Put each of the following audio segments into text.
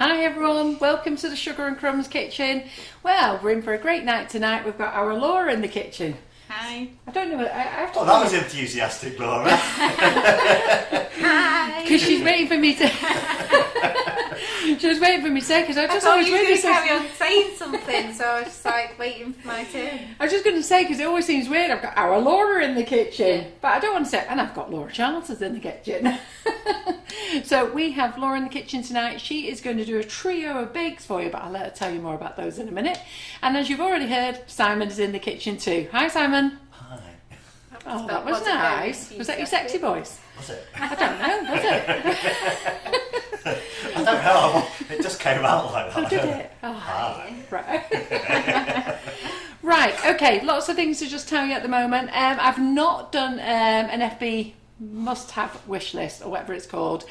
Hi everyone, welcome to the Sugar and Crumbs kitchen. Well, we're in for a great night tonight. We've got our Laura in the kitchen. Hi. I don't know, I have to... Oh, that was enthusiastic, Laura. Hi. Because she's waiting for me to... She was waiting for me to say, because I just always waiting really to carry on saying something, so I was just like waiting for my turn. I was just going to say, because it always seems weird, I've got our Laura in the kitchen, Yeah. but I don't want to say, and I've got Laura Charles's in the kitchen. So we have Laura in the kitchen tonight. She is going to do a trio of bakes for you, but I'll let her tell you more about those in a minute. And as you've already heard, Simon is in the kitchen too. Hi Simon. Hi. Oh, that was nice. Was that your sexy voice? Was it? I don't know, was it? I don't know. It just came out like that. Oh, did it? Oh, Hi. right. Right, okay, lots of things to just tell you at the moment. I've not done an FB must-have wish list, or whatever it's called,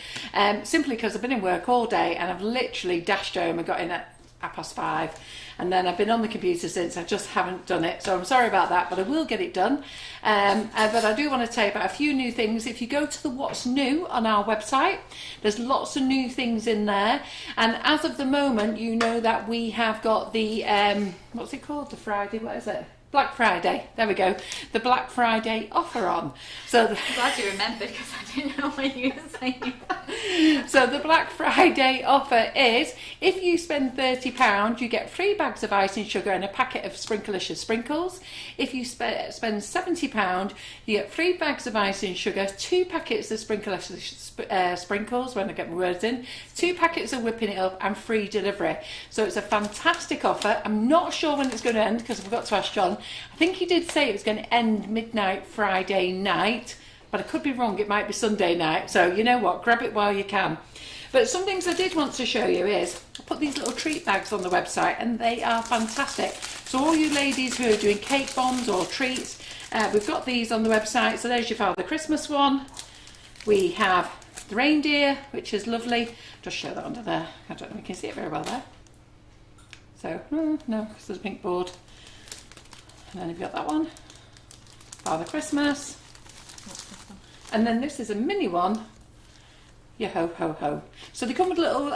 simply because I've been in work all day and I've literally dashed home and got in at 5:30, and then I've been on the computer since. I just haven't done it, so I'm sorry about that, but I will get it done. But I do want to tell you about a few new things. If you go to the What's New on our website, there's lots of new things in there, and as of the moment, you know that we have got the what's it called, the Friday, what is it, Black Friday, there we go, the Black Friday offer on. So I'm glad you remembered, because I didn't know what you were saying. So the Black Friday offer is, if you spend £30, you get 3 bags of icing sugar and a packet of Sprinklicious sprinkles. If you spend £70, you get 3 bags of icing sugar, 2 packets of Sprinklicious sprinkles, when I get my words in, 2 packets of whipping it up, and free delivery. So it's a fantastic offer. I'm not sure when it's going to end, because I forgot to ask John. I think he did say it was going to end midnight Friday night, but I could be wrong. It might be Sunday night. So you know what, grab it while you can. But some things I did want to show you is, I put these little treat bags on the website, and they are fantastic. So all you ladies who are doing cake bombs or treats, we've got these on the website. So there's your Father Christmas one. We have the reindeer, which is lovely. Just show that under there. I don't know if you can see it very well there. So, no, because there's a pink board. And then you've got that one, Father Christmas. And then this is a mini one, your ho ho ho. So they come with little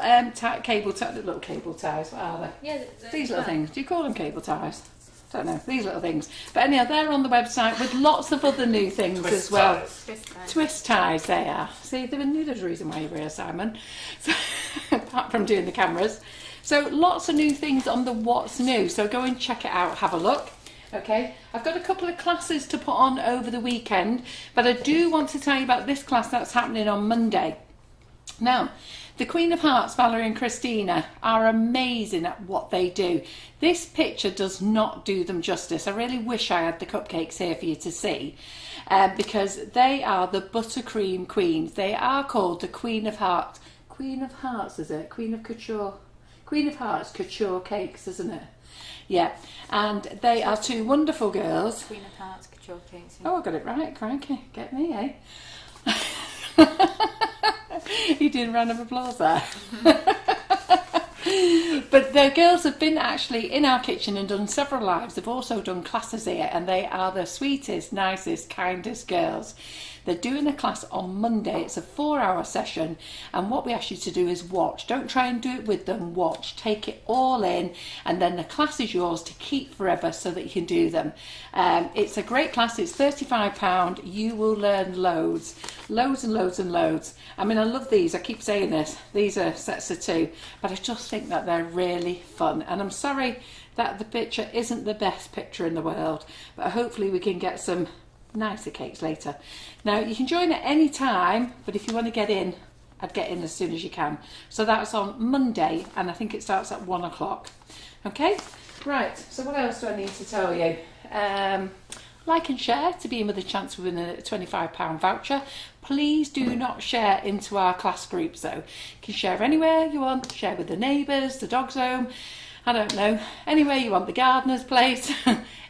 cable ties. What are they? Yeah, These little things. Do you call them cable ties? Don't know. These little things. But anyhow, they're on the website with lots of other new things Twist as well. ties. Twist ties, they are. See, there's a reason why you're here, Simon. So, apart from doing the cameras. So lots of new things on the What's New. So go and check it out. Have a look. Okay, I've got a couple of classes to put on over the weekend, but I do want to tell you about this class that's happening on Monday. Now, the Queen of Hearts, Valerie and Christina, are amazing at what they do. This picture does not do them justice. I really wish I had the cupcakes here for you to see, because they are the buttercream queens. They are called the Queen of Hearts. Queen of Hearts, is it? Queen of Couture. Queen of Hearts Couture cakes, isn't it? Yeah, and they are 2 wonderful girls. Queen of Hearts, Couture cakes. Oh, I got it right, cranky. Get me, eh? You did a round of applause there. But the girls have been actually in our kitchen and done several lives. They've also done classes here, and they are the sweetest, nicest, kindest girls. They're doing a class on Monday. It's a 4-hour session, and what we ask you to do is watch. Don't try and do it with them. Watch, take it all in, and then the class is yours to keep forever so that you can do them. It's a great class. It's £35. You will learn loads and loads and loads. I mean, I love these. I keep saying this. These are sets of 2, but I just think that they're really fun. And I'm sorry that the picture isn't the best picture in the world, but hopefully we can get some nicer cakes later. Now, you can join at any time, but if you want to get in, I'd get in as soon as you can. So that's on Monday, and I think it starts at 1 o'clock. Okay, right, so what else do I need to tell you? Like and share to be in with a chance to win a £25 voucher. Please do not share into our class groups though. You can share anywhere you want, share with the neighbours, the dog's home, I don't know, anywhere you want, the gardener's place,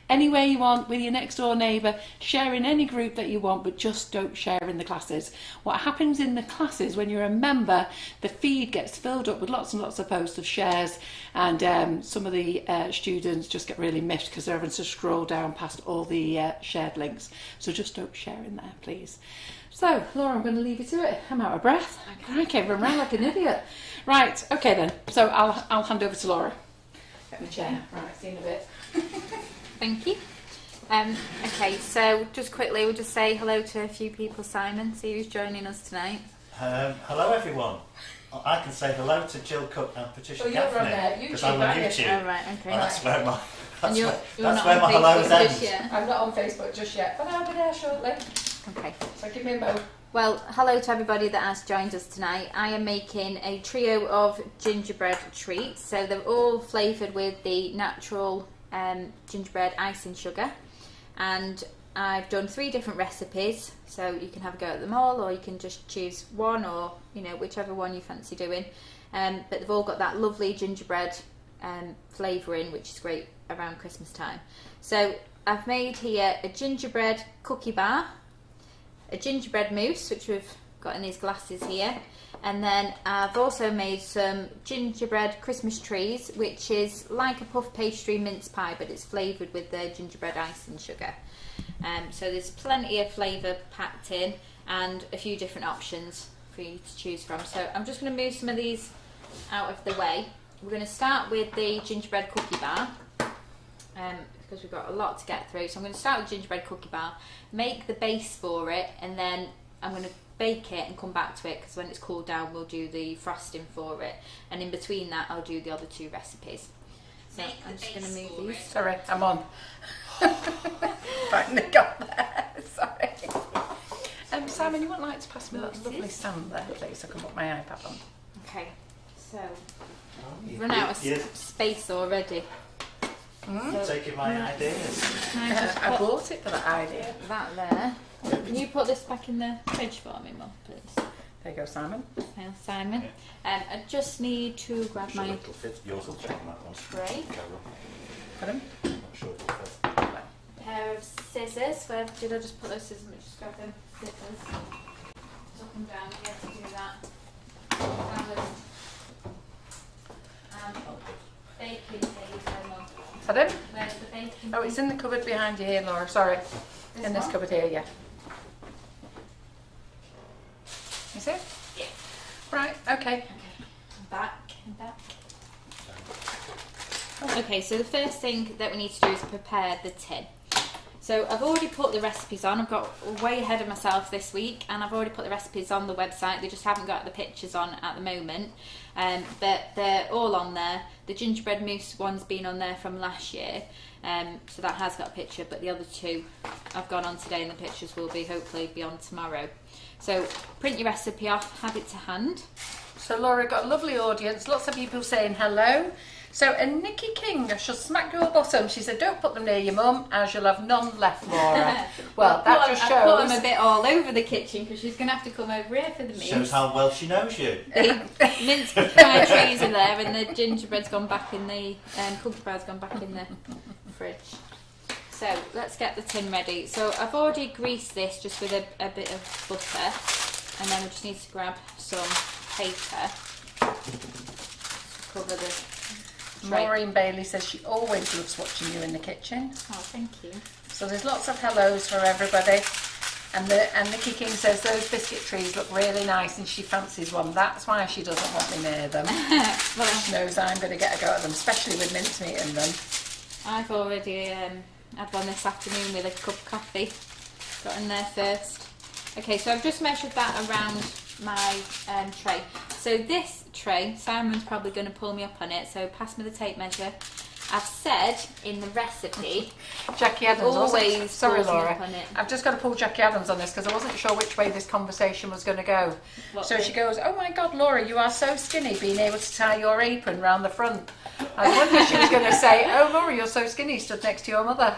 anywhere you want, with your next door neighbour. Share in any group that you want, but just don't share in the classes. What happens in the classes, when you're a member, the feed gets filled up with lots and lots of posts of shares, and some of the students just get really miffed because they're having to scroll down past all the shared links. So just don't share in there, please. So, Laura, I'm going to leave you to it. I'm out of breath. I can't run around like an idiot. Right, okay then. So I'll hand over to Laura. Get my chair. Right, see you in a bit. Thank you. Okay, so just quickly, we'll just say hello to a few people. Simon, see who's joining us tonight. Hello everyone. I can say hello to Jill Cook and Patricia Well, you're on there, Gaffney because I'm on YouTube. Oh, right, okay. And that's where my You're that's not where on my hellos Facebook end. just yet. I'm not on Facebook just yet, but I'll be there shortly. Okay. So give me a mo. Well, hello to everybody that has joined us tonight. I am making a trio of gingerbread treats. So they're all flavoured with the natural gingerbread icing sugar. And I've done 3 different recipes, so you can have a go at them all, or you can just choose one, or whichever one you fancy doing. But they've all got that lovely gingerbread flavouring, which is great around Christmas time. So I've made here a gingerbread cookie bar, a gingerbread mousse, which we've got in these glasses here, and then I've also made some gingerbread Christmas trees, which is like a puff pastry mince pie, but it's flavoured with the gingerbread icing sugar. So there's plenty of flavour packed in and a few different options for you to choose from. So I'm just going to move some of these out of the way. We're going to start with the gingerbread cookie bar because we've got a lot to get through. So I'm going to start with gingerbread cookie bar, make the base for it, and then I'm going to bake it and come back to it because when it's cooled down we'll do the frosting for it, and in between that I'll do the other 2 recipes. So I'm just going to move these. Sorry, I'm on. Finally got there. Sorry. Simon, you wouldn't like to pass me that lovely stand there, please, so I can put my iPad on. Okay, so we've run out of space already. You're taking my ideas. I bought it for that idea. That there. Can you put this back in the fridge for me, Mum, please? There you go, Simon. Well, Simon. I just need to grab my Yours will fit on that one. tray. Pardon? I'm not sure it'll fit. Pair of scissors. Where did I just put those scissors? Let me just grab them. Scissors. Up and down here to do that. Baking paper, Mum. Pardon? Where's the baking Oh, it's in the cupboard behind you here, Laura. Sorry. In this one? cupboard here, yeah. You see? Yeah. Right, okay. Back and back. Okay, so the first thing that we need to do is prepare the tin. So I've already put the recipes on. I've got way ahead of myself this week, and I've already put the recipes on the website. They just haven't got the pictures on at the moment, but they're all on there. The gingerbread mousse one's been on there from last year, so that has got a picture, but the other 2 I've gone on today, and the pictures will be hopefully be on tomorrow. So print your recipe off, have it to hand. So Laura got a lovely audience, lots of people saying hello. So, and Nikki King, I shall smack your bottom. She said, don't put them near your mum, as you'll have none left, Laura. Well, that just shows. I put them a bit all over the kitchen because she's going to have to come over here for the meal. Shows how well she knows you. The mince pie trees are there, and the gingerbread's gone back in the cookie bar's gone back in the fridge. So let's get the tin ready. So I've already greased this just with a bit of butter, and then we just need to grab some paper to cover the tray. Maureen Bailey says she always loves watching you in the kitchen. Oh, thank you. So there's lots of hellos for everybody. And Nikki King says those biscuit trees look really nice and she fancies one. That's why she doesn't want me near them. Well, She knows I'm going to get a go at them, especially with mincemeat in them. I've already had one this afternoon with a cup of coffee. Got in there first. Okay, so I've just measured that around my tray. So this tray, Simon's probably going to pull me up on it, so pass me the tape measure. I've said in the recipe, Jackie Adams always sorry pulls me Laura, up on it. I've just got to pull Jackie Adams on this because I wasn't sure which way this conversation was going to go. So she goes, oh my God, Laura, you are so skinny being able to tie your apron round the front. I wondered if she was going to say, oh Laura, you're so skinny, stood next to your mother.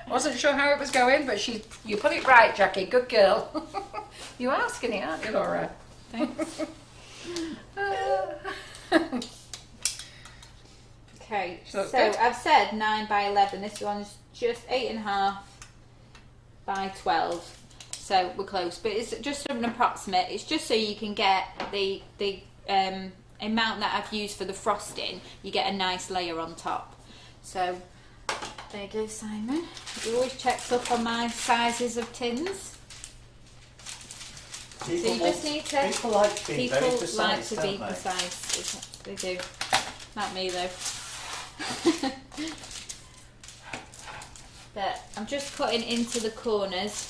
Wasn't sure how it was going, but you put it right, Jackie, good girl. You are skinny, aren't you, Laura? Thanks. Okay, so good. I've said 9 by 11. This one's just 8.5 by 12. So we're close, but it's just an approximate. It's just so you can get the amount that I've used for the frosting. You get a nice layer on top. So there you go, Simon. He always checks up on my sizes of tins. People you just need to. People like to be very People precise, like to be don't they? precise. They do. Not me though. But I'm just cutting into the corners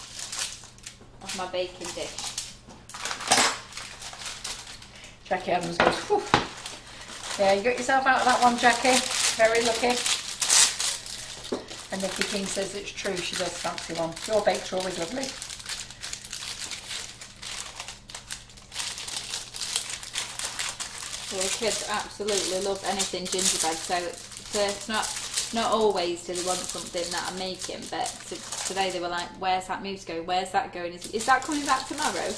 of my baking dish. Jackie Adams goes, whew. Yeah, you got yourself out of that one, Jackie. Very lucky. And Nikki King says it's true, she does fancy one. Your bakes are always lovely. Well, the kids absolutely love anything gingerbread, so it's not always do they want something that I'm making, but today they were like, where's that mousse going? Where's that going? Is that coming back tomorrow?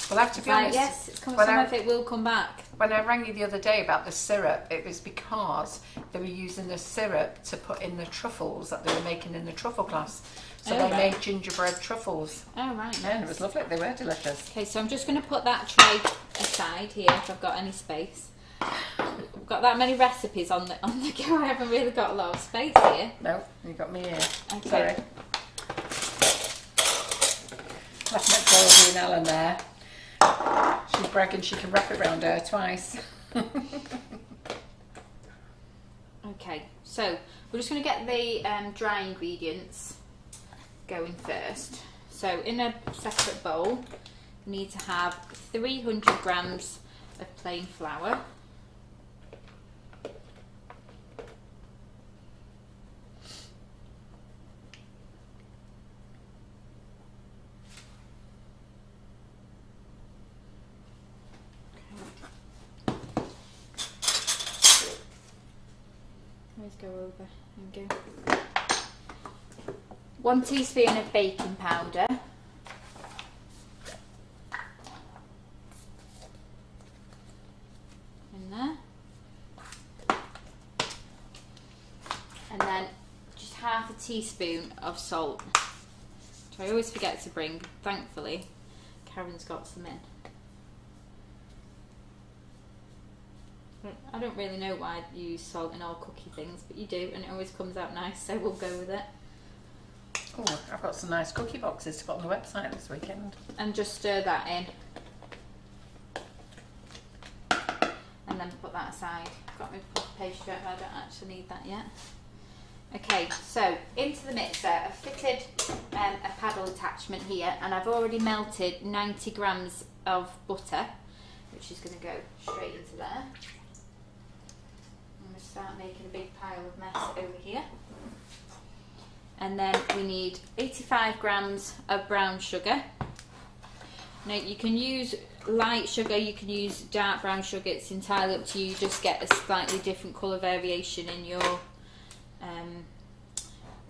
Well, I have to be honest. Yes, it's coming. Some of it will come back. When I rang you the other day about the syrup, it was because they were using the syrup to put in the truffles that they were making in the truffle class. So they made gingerbread truffles. Oh, right. Yeah, and it was lovely. They were delicious. Okay, so I'm just going to put that tray aside here if I've got any space. I've got that many recipes on the go. I haven't really got a lot of space here. No, you got me here. Okay. Sorry. Left next to me and Ellen there. She's bragging she can wrap it round her twice. Okay, so we're just going to get the dry ingredients going first. So in a separate bowl, you need to have 300 grams of plain flour. Let's go over and go. 1 teaspoon of baking powder. In there. And then just half a teaspoon of salt, which I always forget to bring. Thankfully, Karen's got some in. I don't really know why you use salt in all cookie things, but you do, and it always comes out nice, so we'll go with it. Oh, I've got some nice cookie boxes to put on the website this weekend. And just stir that in. And then put that aside. Got my pastry out, but I don't actually need that yet. Okay, so into the mixer, I've fitted a paddle attachment here, and I've already melted 90 grams of butter, which is going to go straight into there. I'm going to start making a big pile of mess over here. And then we need 85 grams of brown sugar. Now you can use light sugar, you can use dark brown sugar, it's entirely up to you. You just get a slightly different colour variation in your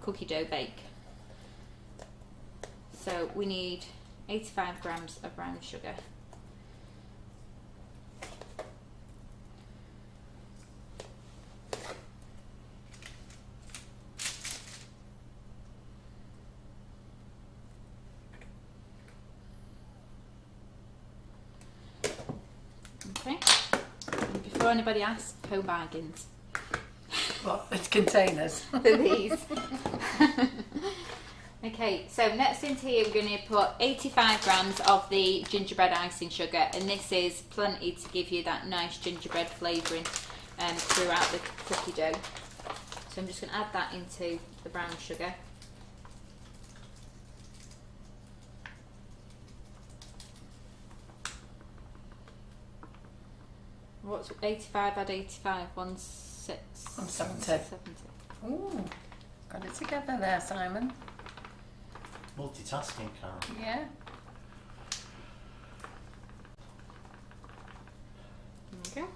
cookie dough bake. So we need 85 grams of brown sugar. Okay, and before anybody asks, home bargains. What? It's containers. For these. Okay, so next into here we're going to put 85 grams of the gingerbread icing sugar, and this is plenty to give you that nice gingerbread flavouring throughout the cookie dough. So I'm just going to add that into the brown sugar. What's 85? Add 85. 170. Ooh, got it together there, Simon. Multitasking, Karen. Yeah. There we go.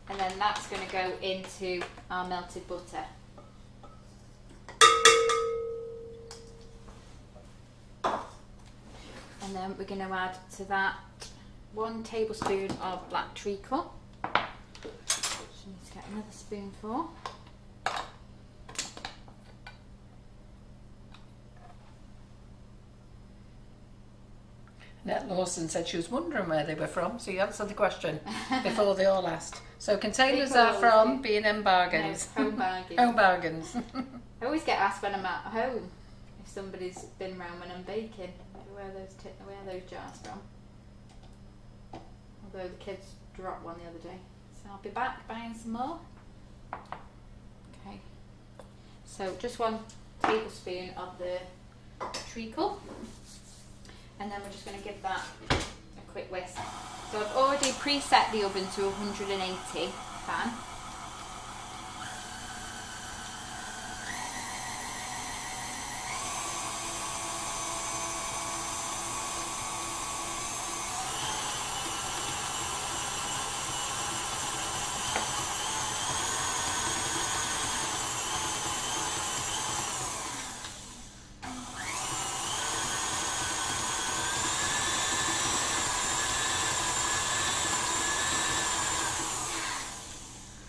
And then that's going to go into our melted butter. And then we're going to add to that 1 tablespoon of black treacle. Just need to get another spoonful. Annette Lawson said she was wondering where they were from, so you answered the question before they all asked. So containers are from B&M Bargains. No, home bargains. Home bargains. I always get asked when I'm at home if somebody's been around when I'm baking, where are those jars from? although the kids dropped one the other day. So I'll be back buying some more. Okay, so just 1 tablespoon of the treacle, and then we're just going to give that a quick whisk. So I've already preset the oven to 180 fan.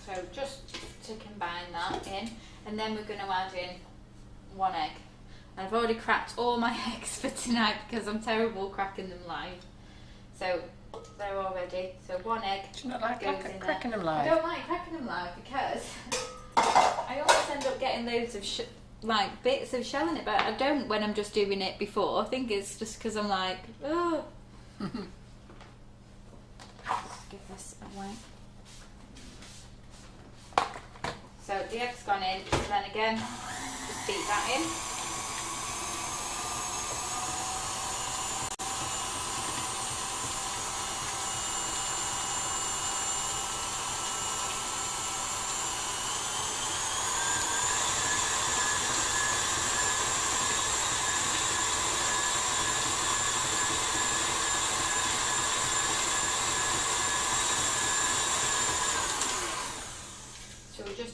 So just to combine that in, and then we're going to add in 1 egg. And I've already cracked all my eggs for tonight because I'm terrible cracking them live. So they're all ready. So 1 egg. Do you not like goes in cracking there. them live? I don't like cracking them live because I always end up getting loads of like bits of shell in it, but I don't when I'm just doing it before. I think it's just because I'm like, oh. Let's give this away. So the egg's gone in, and then again, just beat that in.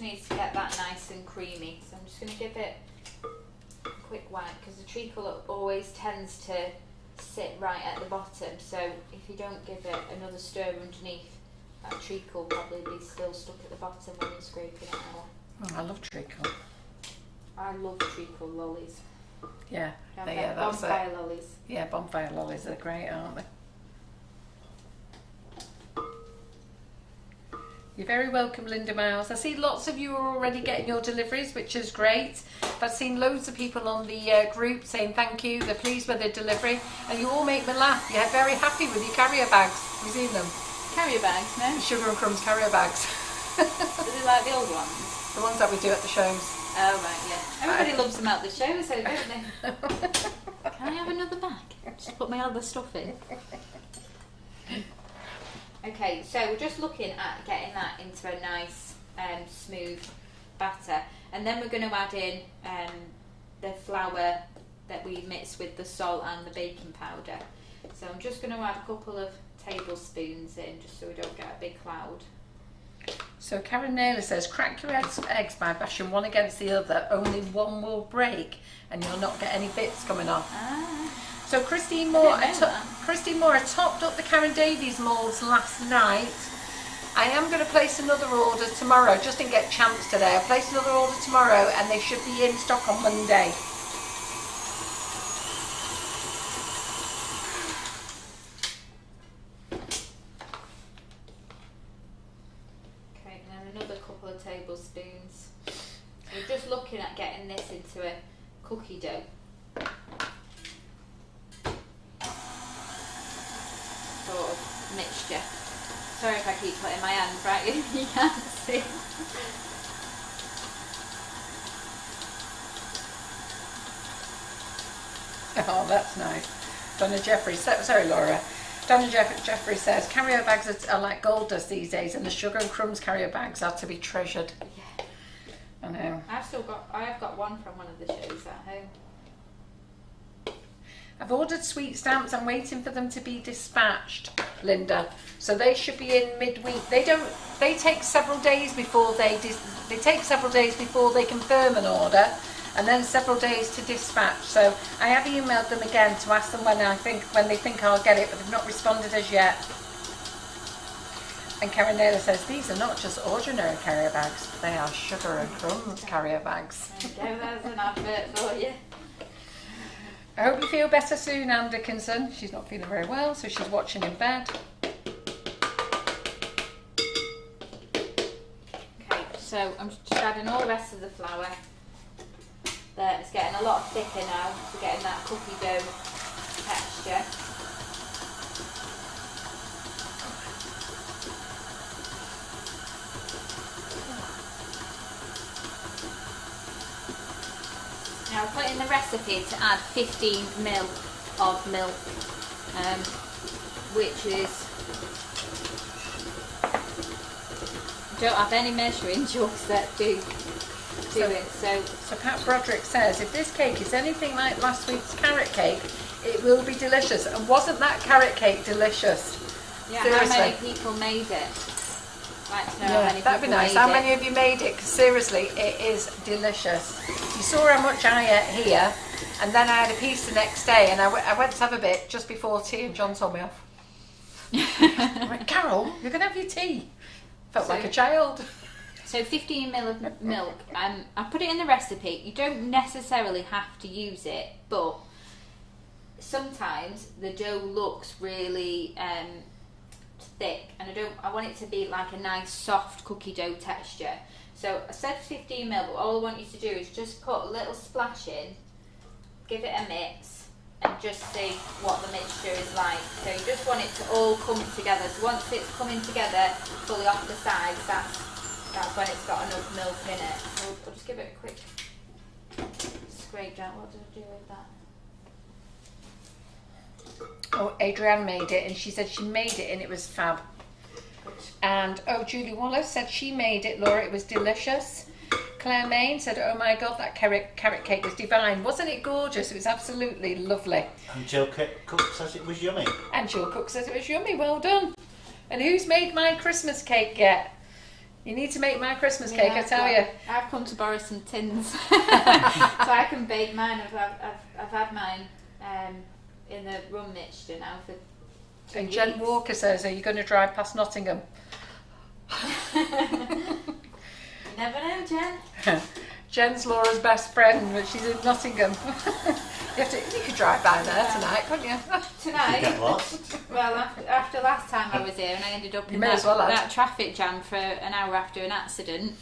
Needs to get that nice and creamy, so I'm just going to give it a quick wipe because the treacle always tends to sit right at the bottom, so if you don't give it another stir underneath, that treacle will probably be still stuck at the bottom when you're scraping it out. Oh, I love treacle. I love treacle lollies. Yeah, yeah, that's bonfire lollies. Yeah, bonfire lollies are great, aren't they? You're very welcome, Linda Miles. I see lots of you are already getting your deliveries, which is great. I've seen loads of people on the group saying thank you, they're pleased with the delivery, and you all make me laugh. You're very happy with your carrier bags. Have you seen them? Carrier bags, no? Sugar and Crumbs carrier bags. Are they like the old ones? The ones that we do at the shows. Oh, right, yeah. Everybody loves them at the show, so don't they? Can I have another bag? Just put my other stuff in. Okay, so we're just looking at getting that into a nice smooth batter, and then we're going to add in the flour that we mixed with the salt and the baking powder. So I'm just going to add a couple of tablespoons in just so we don't get a big cloud. So Karen Naylor says, crack your eggs by bashing one against the other, only one will break and you'll not get any bits coming off. So Christine Moore topped up the Karen Davies moulds last night. I am going to place another order tomorrow, just didn't get a chance today. I'll place another order tomorrow and they should be in stock on Monday. Okay, and another couple of tablespoons. So we're just looking at getting this into a cookie dough. Sort of mixture. Sorry if I keep putting my hand right in, you can't see. Oh, that's nice. Donna Jeffrey, sorry Laura. Donna Jeffrey says, carrier bags are like gold dust these days and the Sugar and Crumbs carrier bags are to be treasured. Yeah. I know. I have got one from one of the shows at home. I've ordered sweet stamps. I'm waiting for them to be dispatched, Linda. So they should be in midweek. They take several days before they confirm an order, and then several days to dispatch. So I have emailed them again to ask them when they think I'll get it, but they've not responded as yet. And Karen Naylor says these are not just ordinary carrier bags; they are Sugar and Crumbs carrier bags. There you go. There's an advert for you. I hope you feel better soon, Anne Dickinson. She's not feeling very well, so she's watching in bed. Okay, so I'm just adding all the rest of the flour. There, it's getting a lot thicker now, so getting that cookie dough texture. Now I put in the recipe to add 15 ml of milk, which is, I don't have any measuring jugs that do it. So Pat Broderick says, if this cake is anything like last week's carrot cake, it will be delicious. And wasn't that carrot cake delicious? Yeah, Seriously. how many people made it? Like to know how many that'd be people nice. made How it. many of you made it? Because seriously, it is delicious. You saw how much I ate here, and then I had a piece the next day, and I went to have a bit just before tea, and John told me off. I went, Carol, you're going to have your tea. Felt like a child. So 15 ml of milk. I put it in the recipe. You don't necessarily have to use it, but sometimes the dough looks really thick, and I want it to be like a nice soft cookie dough texture. So I said 15 ml, but all I want you to do is just put a little splash in, give it a mix, and just see what the mixture is like. So you just want it to all come together. So once it's coming together fully off the sides, that's when it's got enough milk in it. So I'll just give it a quick scrape down. What did I do with that? Oh, Adrienne made it, and she said she made it and it was fab. And Julie Wallace said she made it, Laura, it was delicious. Claire Main said, oh my God, that carrot cake was divine. Wasn't it gorgeous? It was absolutely lovely. And Jill Cook says it was yummy. And Jill Cook says it was yummy, well done. And who's made my Christmas cake yet? You need to make my Christmas cake, I tell you. I've come to borrow some tins so I can bake mine. I've had mine in the rum mixture now for 2 And weeks. Jen Walker says, are you going to drive past Nottingham? Never know, Jen. Jen's Laura's best friend, but she's in Nottingham. you could drive by there tonight, couldn't you? Tonight, Get lost. well, after last time I was here and I ended up You in may that, as well have. that traffic jam for an hour after an accident.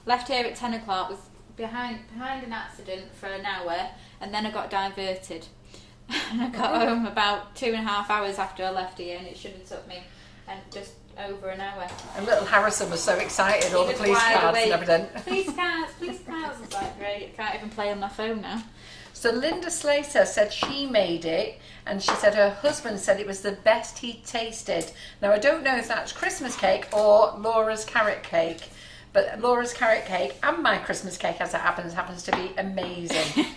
Left here at 10 o'clock, was behind an accident for an hour, and then I got diverted. And I got home about 2.5 hours after I left here, and it should have took me and just over an hour. And little Harrison was so excited, all He the was police wide cards awake. and everything. Police cars. I was like, great, I can't even play on my phone now. So Linda Slater said she made it, and she said her husband said it was the best he'd tasted. Now I don't know if that's Christmas cake or Laura's carrot cake, but Laura's carrot cake and my Christmas cake, as it happens to be amazing.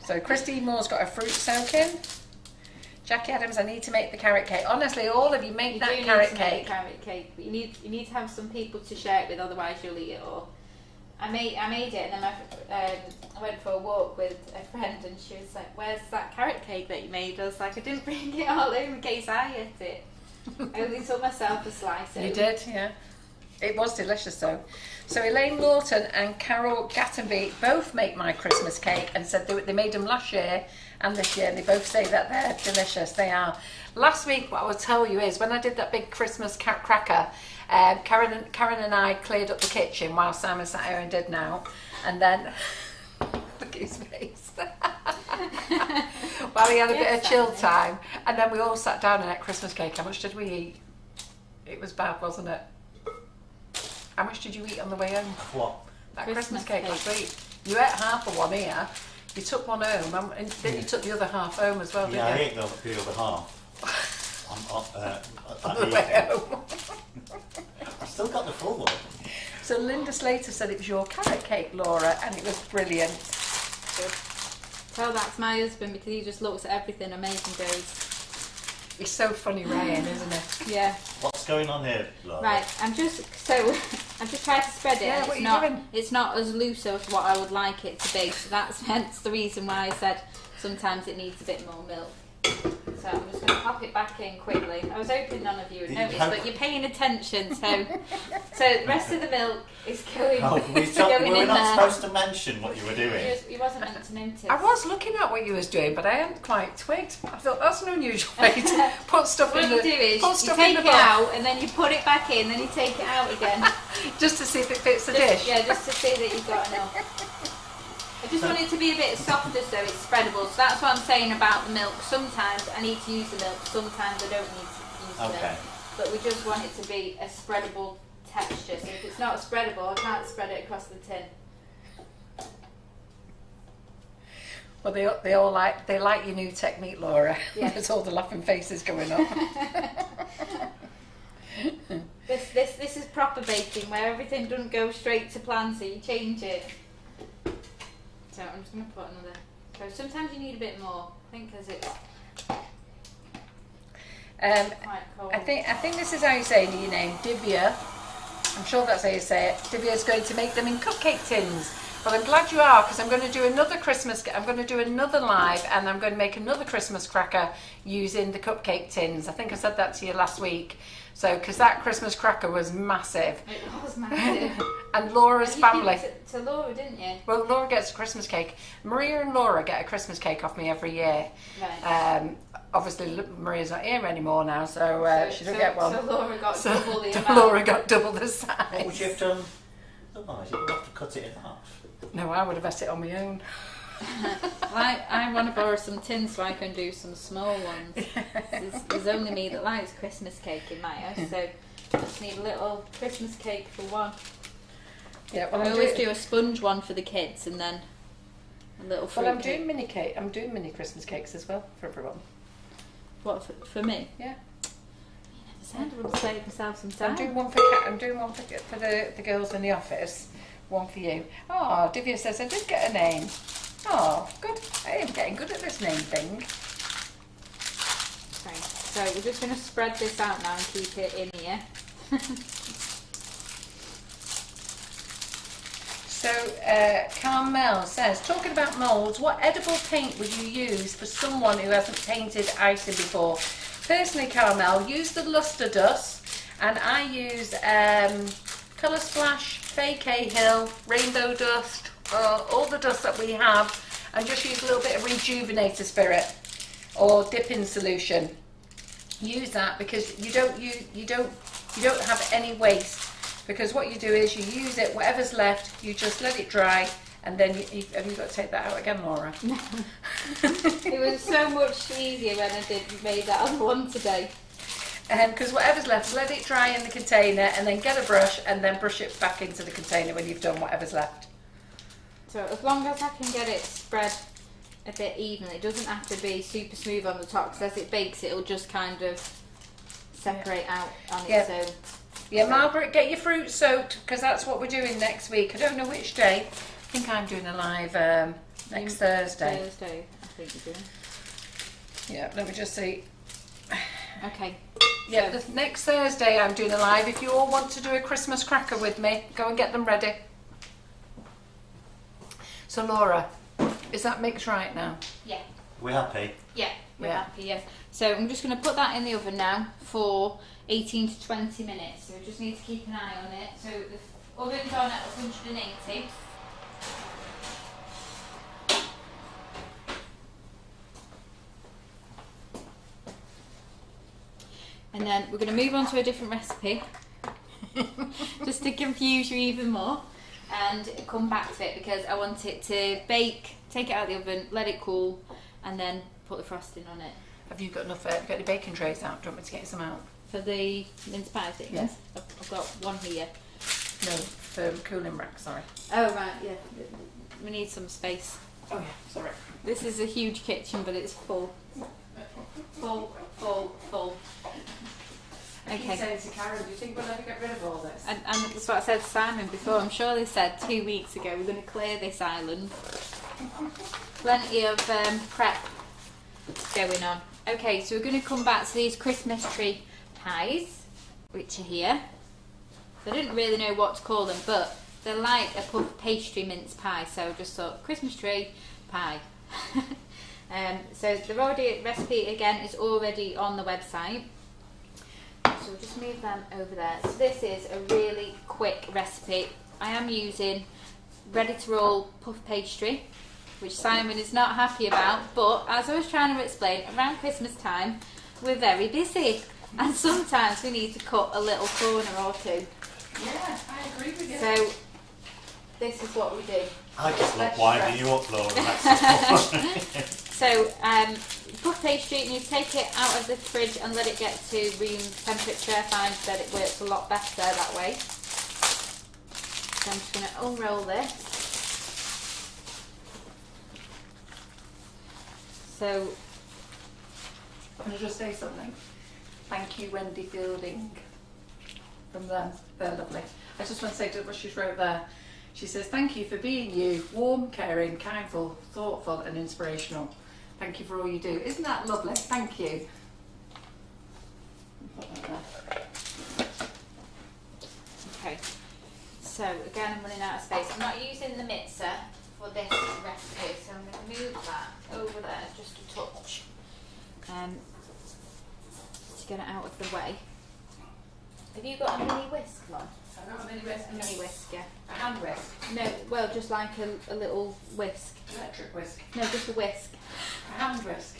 So Christine Moore's got a fruit soaking. Jackie Adams, I need to make the carrot cake. Honestly, all of you make that carrot cake. Carrot cake, but you need to have some people to share it with, otherwise you'll eat it all. I made it, and then I went for a walk with a friend, and she was like, "Where's that carrot cake that you made?" I was like, "I didn't bring it all home in case I ate it. I only took myself a slice." You did, yeah. It was delicious though. So Elaine Lawton and Carol Gattenby both make my Christmas cake and said they made them last year and this year, and they both say that they're delicious. They are. Last week, what I will tell you is when I did that big Christmas cracker, Karen and I cleared up the kitchen while Simon sat here and did now, and then look at his face. While he had a bit of chill time, and then we all sat down and ate Christmas cake. How much did we eat? It was bad, wasn't it? How much did you eat on the way home? What? That Christmas Christmas cake was cake. sweet. You ate half of one here. You took one home, and then you took the other half home as well, Yeah, I didn't you? ate the other half. On the way home. I still got the full one. So Linda Slater said it was your carrot cake, Laura, and it was brilliant. Tell that to my husband, because he just looks at everything amazing goes. It's so funny, Ryan, isn't it? Yeah. What's going on here, Laura? Right, I'm just trying to spread it. Yeah, and what it's are you not doing? it's not as loose as what I would like it to be. So that's hence the reason why I said sometimes it needs a bit more milk. So I'm just going to pop it back in quickly. I was hoping none of you would notice, but you're paying attention. So the rest of the milk is going, Oh, going we were in not there. supposed to mention what you were doing. You wasn't meant to notice. I was looking at what you was doing, but I hadn't quite twigged. I thought that's an unusual way to put stuff What in you the do is put you stuff take in it the box, out and then you put it back in, then you take it out again. just to see if it fits the dish. Yeah, just to see that you've got enough. I just want it to be a bit softer so it's spreadable. So that's what I'm saying about the milk. Sometimes I need to use the milk, sometimes I don't need to use the Okay. milk. But we just want it to be a spreadable texture. So if it's not spreadable, I can't spread it across the tin. Well, they all like your new technique, Laura. Yeah. There's all the laughing faces going on. This is proper baking where everything doesn't go straight to plan, so you change it. So I'm just going to put another. So sometimes you need a bit more. I think because it's quite cold. I think this is how you say your name, Divya. I'm sure that's how you say it. Divya's going to make them in cupcake tins. Well, I'm glad you are, because I'm going to do another I'm going to do another live, and I'm going to make another Christmas cracker using the cupcake tins. I think I said that to you last week. So, because that Christmas cracker was massive. It was massive. And Laura's family. To Laura, didn't you? Well, Laura gets a Christmas cake. Maria and Laura get a Christmas cake off me every year. Right. Obviously, Maria's not here anymore now, so she don't get one. So Laura got double the amount. Laura got double the size. What would you have done? Otherwise, you would have to cut it in half. No, I would have ate it on my own. I want to borrow some tins so I can do some small ones. There's only me that likes Christmas cake in my house, so I just need a little Christmas cake for one. Yeah, well, I always do a sponge one for the kids and then a little fruit Well, I'm cake. doing mini cake. I'm doing mini Christmas cakes as well for everyone. What, for me? Yeah. I never said I would save myself some time. I'm doing one for the girls in the office. One for you. Oh, Divya says I did get a name. Oh, good. I am getting good at this name thing. Okay, so we're just going to spread this out now and keep it in here. So, Carmel says, talking about moulds, what edible paint would you use for someone who hasn't painted icing before? Personally, Carmel, use the luster dust, and I use Colour Splash, Fake A-Hill, Rainbow Dust, all the dust that we have, and just use a little bit of Rejuvenator Spirit or dipping solution. Use that because you don't have any waste. Because what you do is you use it, whatever's left, you just let it dry, and then have you got to take that out again, Laura? No. It was so much easier when I made that other one today. Because whatever's left, let it dry in the container, and then get a brush, and then brush it back into the container when you've done whatever's left. So as long as I can get it spread a bit evenly, it doesn't have to be super smooth on the top, because as it bakes, it'll just kind of separate out on its own. Yeah, Margaret, get your fruit soaked, because that's what we're doing next week. I don't know which day. I think I'm doing a live next Thursday. Thursday, I think you're doing. Yeah, let me just see. Okay. Yeah, the next Thursday I'm doing a live. If you all want to do a Christmas cracker with me, go and get them ready. So Laura, is that mix right now? Yeah. We're happy. Yeah, we're happy, yeah. So I'm just going to put that in the oven now for 18 to 20 minutes. So we just need to keep an eye on it. So the oven's on at 180. And then we're going to move on to a different recipe, just to confuse you even more, and come back to it because I want it to bake, take it out of the oven, let it cool, and then put the frosting on it. Have you got enough? Got the baking trays out? Do you want me to get some out? For the mince pie things? Yes. I've got one here. No, for cooling rack, sorry. Oh right, yeah. We need some space. Oh yeah, sorry. This is a huge kitchen, but it's full. Full. I keep saying to Karen, do you think we'll ever get rid of all this? And that's what I said to Simon before. I'm sure they said 2 weeks ago we're going to clear this island. Plenty of prep going on. Okay, so we're going to come back to these Christmas tree pies, which are here. So I didn't really know what to call them, but they're like a puff pastry mince pie. So I just thought Christmas tree pie. So the recipe again is already on the website. So we'll just move them over there. So this is a really quick recipe. I am using ready to roll puff pastry, which Simon is not happy about, but as I was trying to explain, around Christmas time we're very busy and sometimes we need to cut a little corner or two. Yeah, I agree with you. So this is what we do. I just love winding you up, Laura. That's So puff pastry, you need to take it out of the fridge and let it get to room temperature. I find that it works a lot better that way. So I'm just going to unroll this. So, Can I just say something? Thank you, Wendy Fielding, from them. They're lovely. I just want to say what she wrote there. She says, thank you for being you, warm, caring, kindful, thoughtful and inspirational. Thank you for all you do. Isn't that lovely? Thank you. Put that there. okay. So again, I'm running out of space. I'm not using the mixer for this recipe, so I'm going to move that over there just a touch to get it out of the way. Have you got a mini whisk, Mum? I've got a mini whisk. A mini whisk, yeah. A hand whisk. No, well, just like a little whisk. Electric whisk. No, just a whisk. A hand whisk.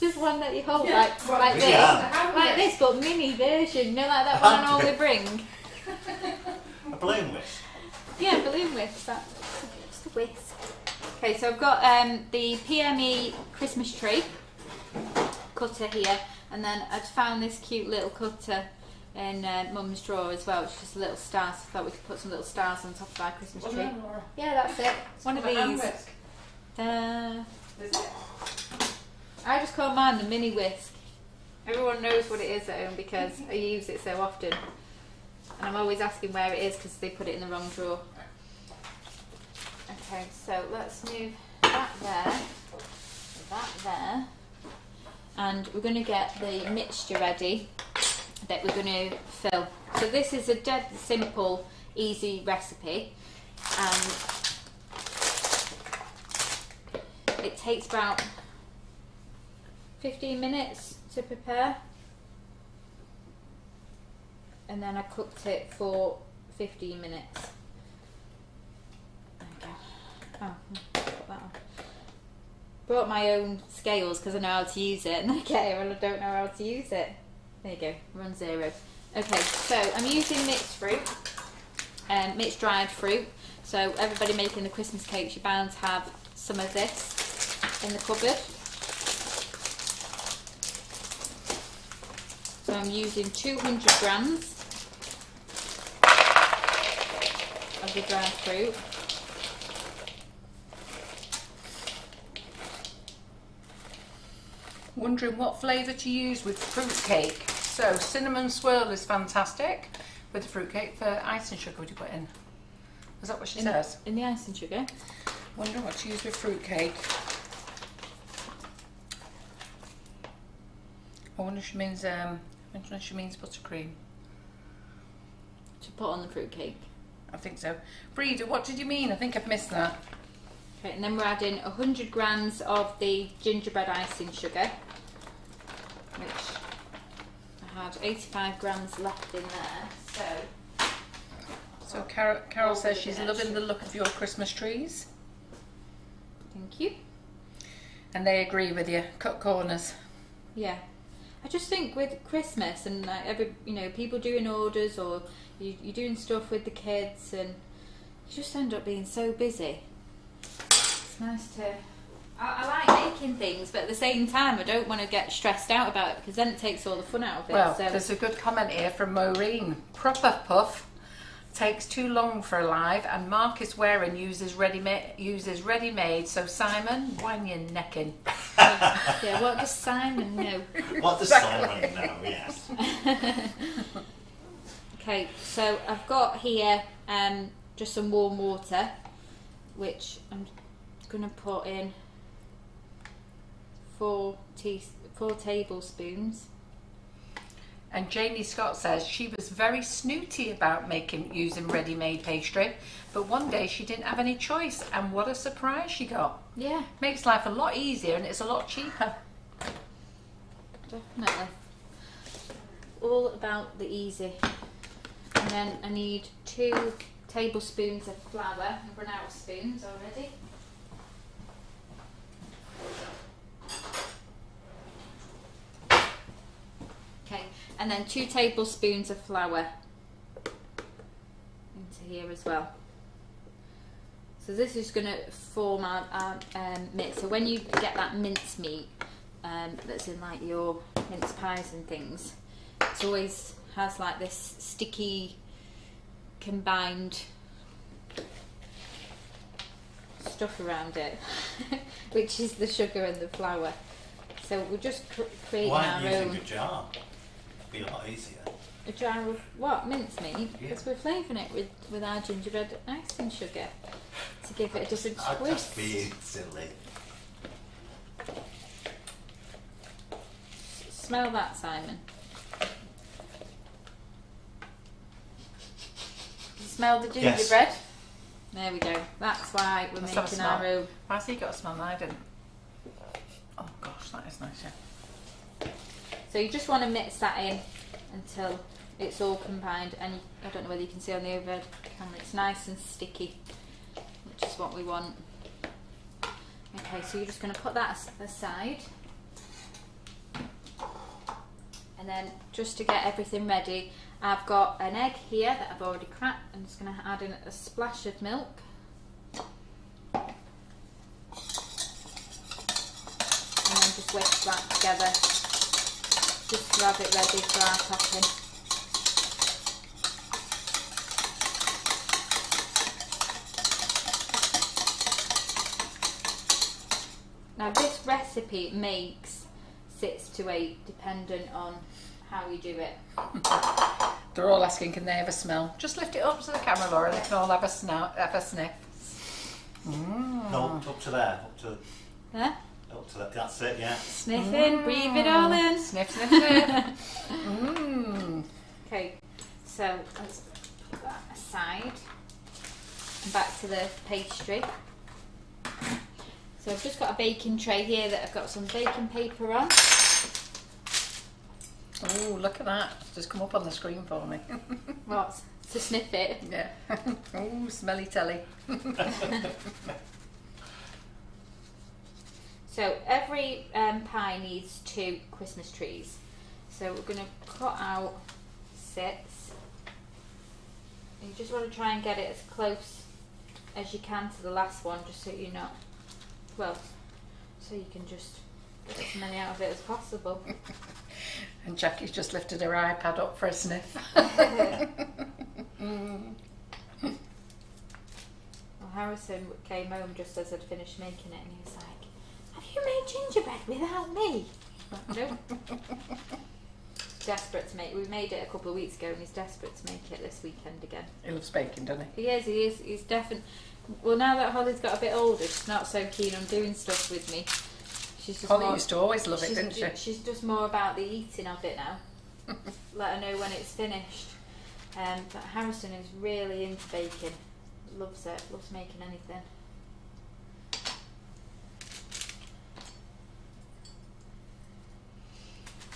Just one that you hold Yeah, like this. yeah. Like this, but mini version. You know, like that one I normally bring. A balloon whisk. Yeah, balloon whisk. That's just a whisk. Okay, so I've got the PME Christmas tree cutter here, and then I'd found this cute little cutter in Mum's drawer as well, which is just a little star. So I thought we could put some little stars on top of our Christmas tree. Yeah, that's it. One of A hand these. whisk. Is it? I just call mine the mini whisk. Everyone knows what it is at home because I use it so often. And I'm always asking where it is because they put it in the wrong drawer. Okay, so let's move that there, that there. And we're going to get the mixture ready that we're going to fill. So this is a dead simple, easy recipe. It takes about 15 minutes to prepare, and then I cooked it for 15 minutes. There we go. Oh, put that on. Brought my own scales because I know how to use it, and I get it when I don't know how to use it. There you go, run 0. Okay, so I'm using mixed fruit, mixed dried fruit. So everybody making the Christmas cakes, you're bound to have some of this in the cupboard. So I'm using 200 grams of the dried fruit. Wondering what flavour to use with fruit cake. So cinnamon swirl is fantastic with the fruit cake. For icing sugar would you put in? Is that what she says? In the icing sugar. Wondering what to use with fruit cake. I wonder if she means buttercream. To put on the fruit cake. I think so. Breda, what did you mean? I think I've missed that. Okay, and then we're adding 100 grams of the gingerbread icing sugar, which I had 85 grams left in there. So Carol says she's loving the look of your Christmas trees. Thank you. And they agree with you. Cut corners. Yeah. I just think with Christmas and people doing orders or you're doing stuff with the kids and you just end up being so busy. It's nice to... I like making things, but at the same time I don't want to get stressed out about it because then it takes all the fun out of it. Well, so. there's a good comment here from Maureen. Proper puff takes too long for alive, and Marcus Waring uses ready-made. So Simon, wang your neck in. Yeah, what does Simon know? What does Simon know? Yes. Okay, so I've got here just some warm water, which I'm going to put in 4 tablespoons. And Janie Scott says she was very snooty about using ready-made pastry, but one day she didn't have any choice, and what a surprise she got. Yeah. Makes life a lot easier and it's a lot cheaper. Definitely. All about the easy. And then I need 2 tablespoons of flour. I've run out of spoons already. Okay, and then 2 tablespoons of flour into here as well. So this is going to form our mix. So when you get that mince meat that's in like your mince pies and things, it always has like this sticky combined stuff around it, which is the sugar and the flour. So we're just creating Why our aren't you own. using a jar? It'd be a lot easier. A jar of what? Mincemeat? Yeah. Because we're flavouring it with our gingerbread icing sugar to give it a different I'm twist. just being silly. Smell that, Simon. You smell the gingerbread? Yes. There we go. That's why we're Let's have a making smell. our own. Why's he got a smell and I didn't? Oh gosh, that is nice, yeah. So you just want to mix that in until it's all combined, and I don't know whether you can see on the overhead camera, it's nice and sticky, which is what we want. Okay, so you're just going to put that aside, and then just to get everything ready, I've got an egg here that I've already cracked. I'm just going to add in a splash of milk. And then just whisk that together, just to have it ready for our topping. Now this recipe makes 6 to 8 dependent on how you do it. They're all asking, can they have a smell? Just lift it up to the camera, Laura. They can all have a sniff. No, up to there. Huh? Up to that. That's it, yeah. Sniff in, breathe it all in. Sniff, sniff, sniff. Okay, so let's put that aside. And back to the pastry. So I've just got a baking tray here that I've got some baking paper on. Oh, look at that. It's just come up on the screen for me. What? To sniff it. Yeah. Oh, smelly telly. So every pie needs 2 Christmas trees. So we're going to cut out 6. And you just want to try and get it as close as you can to the last one, just so you're not, well, so you can just get as many out of it as possible. And Jackie's just lifted her iPad up for a sniff. Well, Harrison came home just as I'd finished making it, and he was like, "Have you made gingerbread without me?" No. Desperate to make. We made it a couple of weeks ago, and he's desperate to make it this weekend again. He loves baking, doesn't he? He is. He's definitely. Well, now that Holly's got a bit older, she's not so keen on doing stuff with me. She's just Holly more, used to always love it, she's, didn't she? She's just more about the eating of it now. Let her know when it's finished. But Harrison is really into baking. Loves it. Loves making anything.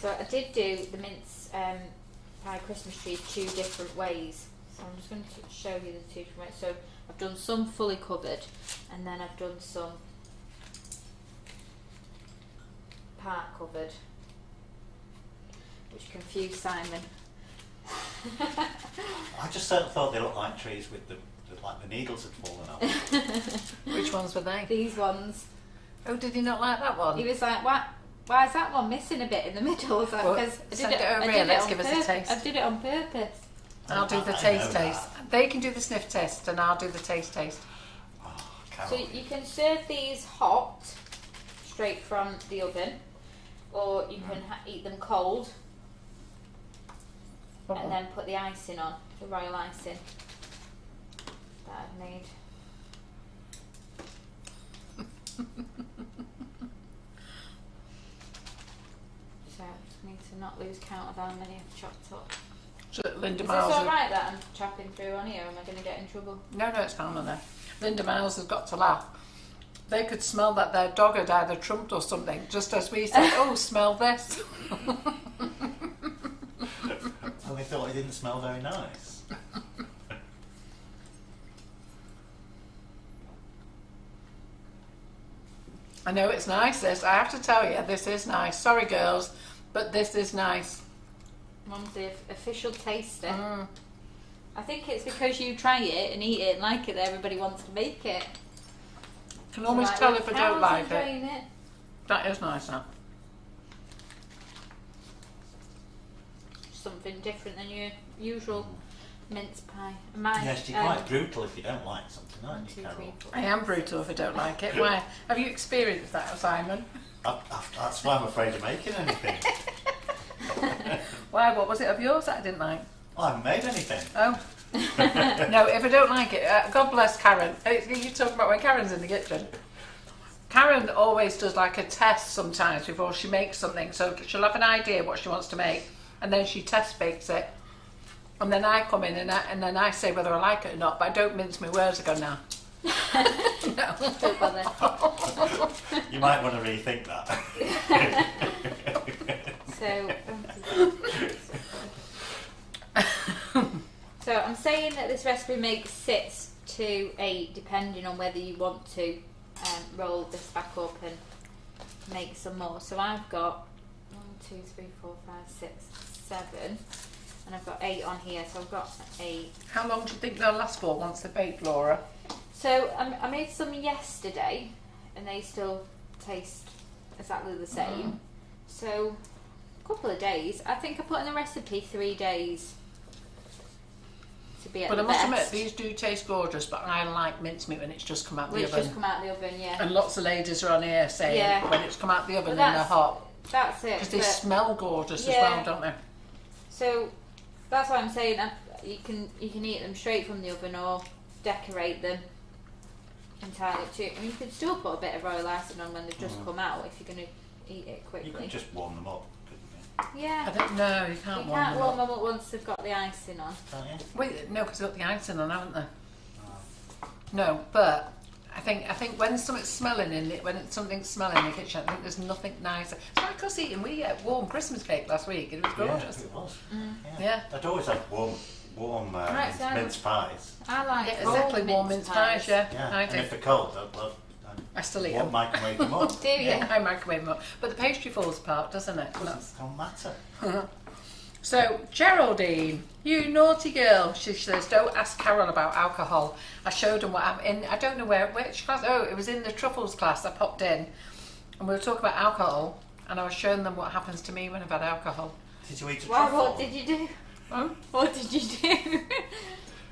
So I did do the mince pie Christmas trees 2 different ways. So I'm just going to show you the 2 different ways. So I've done some fully covered, and then I've done some part covered, which confused Simon. I just thought they looked like trees with like the needles had fallen off. Which ones were they? These ones. Oh, did he not like that one? He was like, "What? Why is that one missing a bit in the middle?" I was like, Well, "Because send it over here, let's give us a taste. I did it on purpose." I'll do the I taste know taste. that. They can do the sniff test and I'll do the taste taste. Oh, So Carol. you can serve these hot, straight from the oven, or you can eat them cold and then put the icing on, the royal icing that I've made. So I just need to not lose count of how many I've chopped up. So Linda Is this Miles. alright that I'm chopping through on here, or am I going to get in trouble? No, it's fine on there. Linda Miles has got to laugh. They could smell that their dog had either trumped or something, just as we said, "Oh, smell this." And they thought it didn't smell very nice. I know it's nice, this. I have to tell you, this is nice. Sorry, girls, but this is nice. Mum's the official taster. Mm. I think it's because you try it and eat it and like it that everybody wants to make it. Can almost Like, tell well, if I don't Carol's like it. enjoying it. That is nice, that. Something different than your usual mince pie. Yes, you're quite brutal if you don't like something, aren't you, 1, 2, Carol? 3, 4. I am brutal if I don't like it. Why? Have you experienced that, Simon? That's why I'm afraid of making anything. Why? What was it of yours that I didn't like? Well, I haven't made anything. Oh. No, if I don't like it, God bless Karen. You're talking about when Karen's in the kitchen. Karen always does like a test sometimes before she makes something. So she'll have an idea what she wants to make, and then she test bakes it. And then I come in and then I say whether I like it or not, but I don't mince my words. I go, no. No. Don't bother. You might want to rethink that. So I'm saying that this recipe makes 6 to 8 depending on whether you want to roll this back up and make some more. So I've got 1, 2, 3, 4, 5, 6, 7, and I've got 8 on here. So I've got 8. How long do you think they'll last for once they're baked, Laura? So I made some yesterday, and they still taste exactly the same. So a couple of days. I think I put in the recipe 3 days to be at But the I must best. admit, these do taste gorgeous, but I like mincemeat when it's just come out the It's oven. just come out of the oven, yeah. And lots of ladies are on here saying Yeah. when it's come out the oven Well, and they're hot. That's it. Because they but- smell gorgeous as Yeah. well, don't they? So that's what I'm saying. You can eat them straight from the oven or decorate them entirely up to you. I mean, you could still put a bit of royal icing on when they've just come out if you're going to eat it quickly. You could just warm them up, couldn't Yeah. I don't know, you You can't warm can't them warm up. them up once they've got the icing on. you? Can't you? Wait, no, because they've got the icing on, haven't they? Oh. No, but I think when something's smelling something's smelling in the kitchen, I think there's nothing nicer. It's like us eating. We ate warm Christmas cake last week, and it was gorgeous. Yeah, it was. Yeah. I'd always have warm Right, so mince pies. I like Yeah, exactly, warm mince pies. Yeah, Yeah, I and do. if they're cold, I still eat I'd them. microwave them up. Do you? Yeah, I microwave them up. But the pastry falls apart, doesn't it? That's- Don't matter. So, Geraldine, you naughty girl, she says, don't ask Carol about alcohol. I showed them what I'm in. I don't know which class. Oh, it was in the truffles class. I popped in and we were talking about alcohol and I was showing them what happens to me when I've had alcohol. Did you eat a Wow, truffle? what did you do? Huh? What did you do?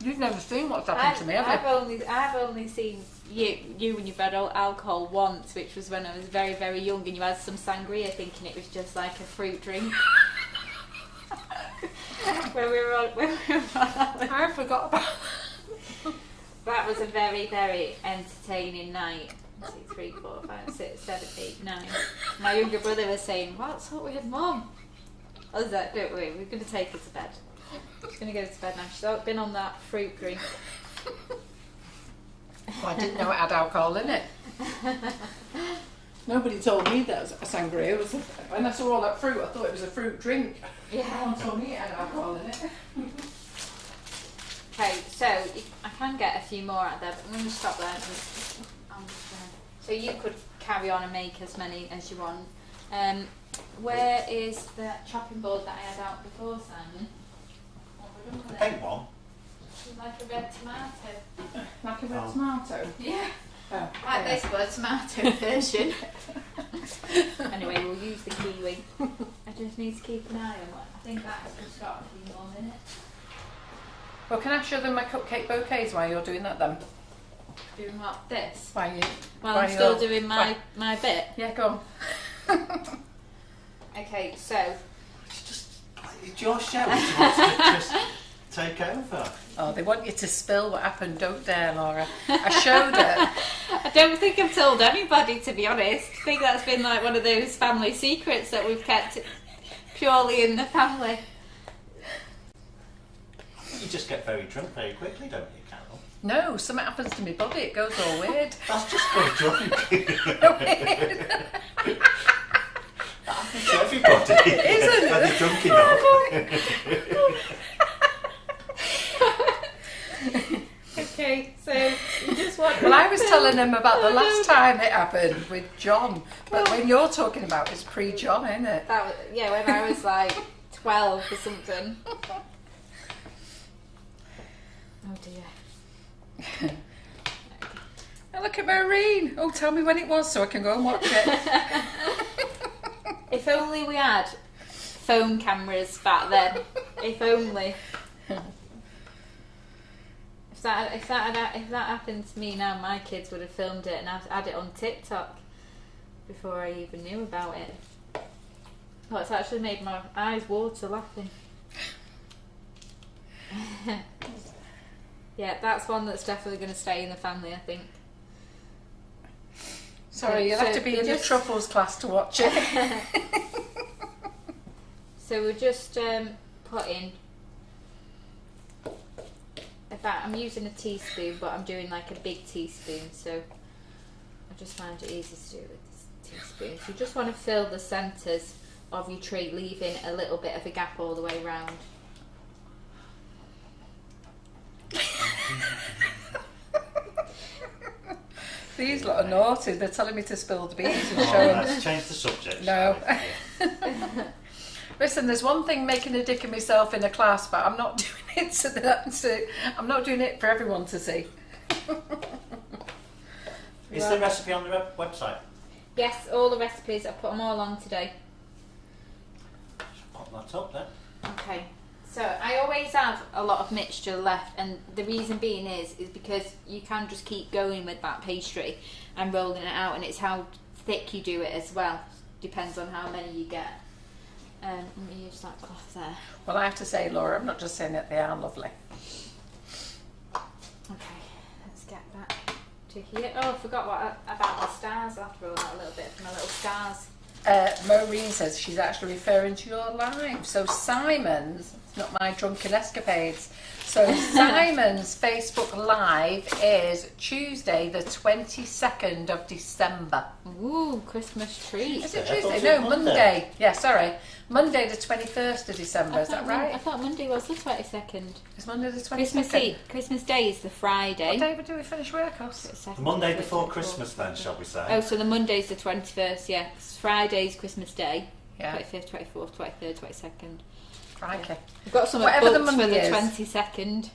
You've never seen what's happened to me, have you? I've only seen you when you've had alcohol once, which was when I was very, very young, and you had some sangria thinking it was just like a fruit drink. when we were on I forgot about that was a very, very entertaining night. 1, 2, 3, 4, 5, 6, 7, 8, 9. My younger brother was saying, "What's up with Mum?" I was like, "Don't worry, we're going to take her to bed. She's going to go to bed now. She's been on that fruit drink." Well, I didn't know it had alcohol in it. Nobody told me that it was a sangria. It was when I saw all that fruit, I thought it was a fruit drink. No Yeah. one told me it had alcohol in it. Okay, so I can get a few more out there, but I'm going to stop there. So you could carry on and make as many as you want. Where is the chopping board that I had out before, Simon? The pink one? It's like a red tomato. Like a red tomato. Yeah. Oh, Like this, but a tomato version. Anyway, we'll use the kiwi. I just need to keep an eye on what. I think that's just got a few more minutes. Well, can I show them my cupcake bouquets while you're doing that then? Doing what? This? While you? Well, while I'm still you're- doing my bit. Yeah, go on. Okay, so It's your show. Do you want to just take over? Oh, they want you to spill what happened. Don't dare, Laura. I showed her. I don't think I've told anybody, to be honest. I think that's been like one of those family secrets that we've kept purely in the family. You just get very drunk very quickly, don't you, Carol? No, something happens to my body. It goes all weird. That's just very drunk. That happens to everybody. Isn't it? When they're drunk enough. Okay, so you just want. Well, I was telling them about the last time it happened with John. But when you're talking about, it's pre-John, isn't it? That was, yeah, when I was like 12 or something. Oh dear. Oh, look at Maureen. Oh, tell me when it was so I can go and watch it. If only we had phone cameras back then. If only. if that happened to me now, my kids would have filmed it and I've had it on TikTok before I even knew about it. Oh, it's actually made my eyes water laughing. Yeah, that's one that's definitely going to stay in the family, I think. Sorry, you'll have to be in the truffles class to watch it. So we're just putting about, I'm using a teaspoon, but I'm doing like a big teaspoon, so I just find it easy to do it with this teaspoon. So you just want to fill the centres of your tree, leaving a little bit of a gap all the way round. These lot are naughty. They're telling me to spill the beans and show them. Let's change the subject. No. Yeah. Listen, there's one thing making a dick of myself in a class, but I'm not doing it I'm not doing it for everyone to see. Is the recipe on the website? Yes, all the recipes, I put them all on today. Pop that up then. Okay, so I always have a lot of mixture left, and the reason being is because you can just keep going with that pastry and rolling it out, and it's how thick you do it as well. Depends on how many you get. Let me use that cloth there. Well, I have to say, Laura, I'm not just saying it, they are lovely. Okay, let's get back to here. Oh, I forgot about the stars. I'll have to roll out a little bit for my little stars. Maureen says she's actually referring to your live. So Simon's, it's not my drunken escapades. So Simon's Facebook Live is Tuesday the 22nd of December. Ooh, Christmas treat. Is it Tuesday? No, Monday. Yeah, sorry. Monday the 21st of December, is that right? I thought Monday was the 22nd. It's Monday the 22nd. Christmas Eve. Christmas Day is the Friday. What day do we finish work, Os? The Monday before Christmas then, shall we say? Oh, so the Monday's the 21st, yeah. Friday's Christmas Day. Yeah. 25th, 24th, 23rd, 22nd. Crikey. We've got some Whatever the booked for Monday the is. 22nd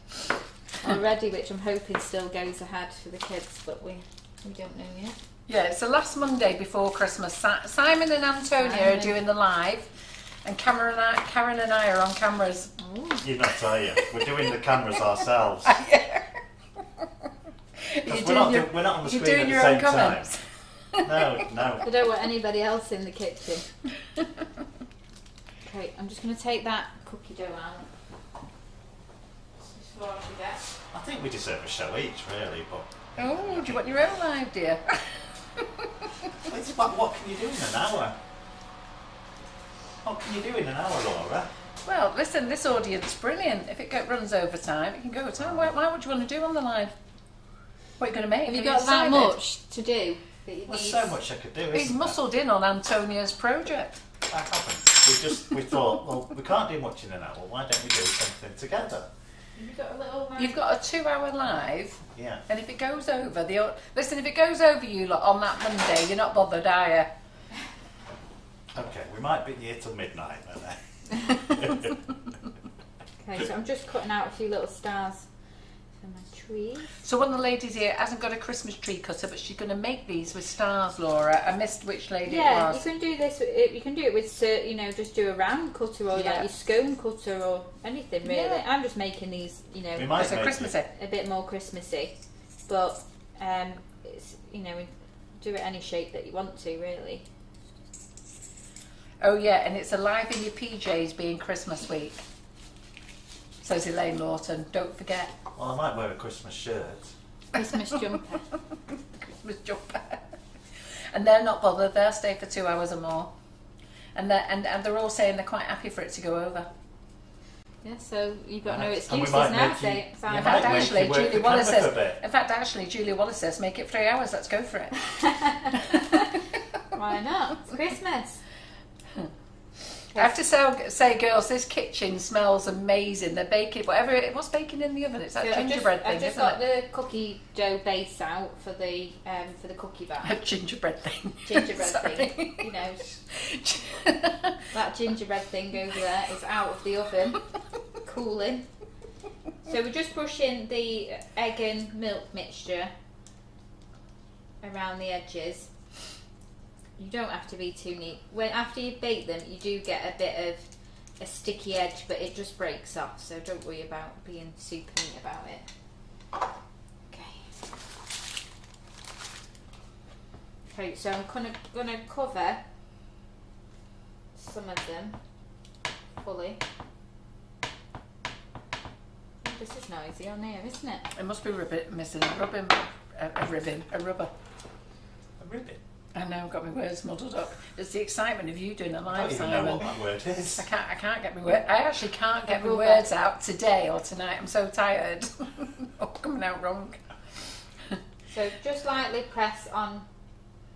already, which I'm hoping still goes ahead for the kids, but we don't know yet. Yeah, it's the last Monday before Christmas. Simon and Antonia are doing the live, and Karen and I are on cameras. You're not, are you? We're doing the cameras ourselves. Because we're not on the screen at the same time. No. I don't want anybody else in the kitchen. Okay, I'm just going to take that cookie dough out. Before I forget. I think we deserve a show each, really, but... Oh, do you want your own live, dear? It's about what can you do in an hour? What can you do in an hour, Laura? Well, listen, this audience is brilliant. If it runs over time, it can go over time. Why would you want to do on the live? What are you going to make? Have you got that much to do? There's so much I could do, He's isn't muscled in on Antonia's project. I haven't. We thought, well, we can't do much in an hour. Why don't we do something together? You've got a 2-hour live. Yeah. And if it goes over, listen, if it goes over you lot on that Monday, you're not bothered, are you? Okay, we might be here till midnight, then. Okay, so I'm just cutting out a few little stars for my tree. So one of the ladies here hasn't got a Christmas tree cutter, but she's going to make these with stars, Laura. I missed which lady it was. You can do this. You can do it with, just do a round cutter or like your scone cutter or anything really. Yeah. I'm just making these, We might it's a make Christmassy. a bit more Christmassy, but it's do it any shape that you want to really. Oh yeah, and it's alive in your PJs being Christmas week. Says Elaine Lawton. Don't forget. Well, I might wear a Christmas shirt. Christmas jumper. Christmas jumper. And they're not bothered. They'll stay for 2 hours or more. And they're all saying they're quite happy for it to go over. Yeah, so you've got no And we excuses might now. make Say you- fine. In fact, might make actually, you work Julie the Wallace camera says. for a bit. In fact, actually, Julie Wallace says, make it 3 hours. Let's go for it. Why not? It's Christmas. I have to say, girls, this kitchen smells amazing. They're baking what's baking in the oven. It's that gingerbread thing, I've just isn't got it? the cookie dough base out for the cookie bar. A gingerbread thing. Gingerbread Sorry. thing. That gingerbread thing over there is out of the oven, cooling. So we're just pushing the egg and milk mixture around the edges. You don't have to be too neat. After you bake them, you do get a bit of a sticky edge, but it just breaks off, so don't worry about being super neat about it. Okay, so I'm gonna cover some of them fully. Oh, this is noisy on here, isn't it? It must be missing a rubber. A ribbon? I know, I've got my words muddled up. It's the excitement of you doing a I live, don't even Simon. know what that word is. I can't get my word. I actually can't get my rubber. words out today or tonight. I'm so tired. Oh, coming out wrong. So just lightly press on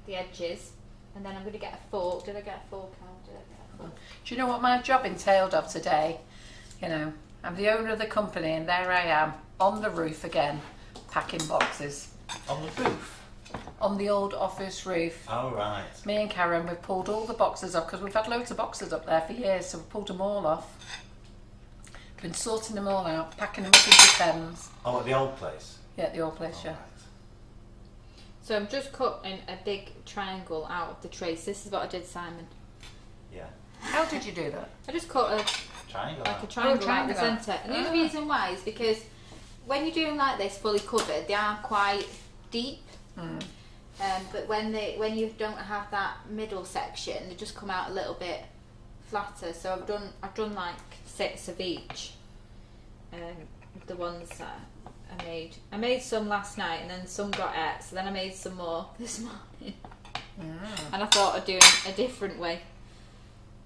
the edges, and then I'm going to get a fork. Did I get a fork out? Did I get a fork? Do you know what my job entailed of today? You know, I'm the owner of the company, and there I am on the roof again, packing boxes. On the roof? On the old office roof. Oh, right. Me and Karen, we've pulled all the boxes off because we've had loads of boxes up there for years, so we've pulled them all off. Been sorting them all out, packing them up into pens. Oh, at the old place? Yeah, the old place, Oh, yeah. right. So I'm just cutting a big triangle out of the trace. This is what I did, Simon. Yeah. How did you do that? I just cut a Triangle. like a out. triangle out the triangle. centre. And the only reason why is because when you're doing like this, fully covered, they are quite deep. But when you don't have that middle section, they just come out a little bit flatter. So I've done like 6 of each. The ones that I made. I made some last night, and then some got ate. So then I made some more this morning. And I thought I'd do them a different way.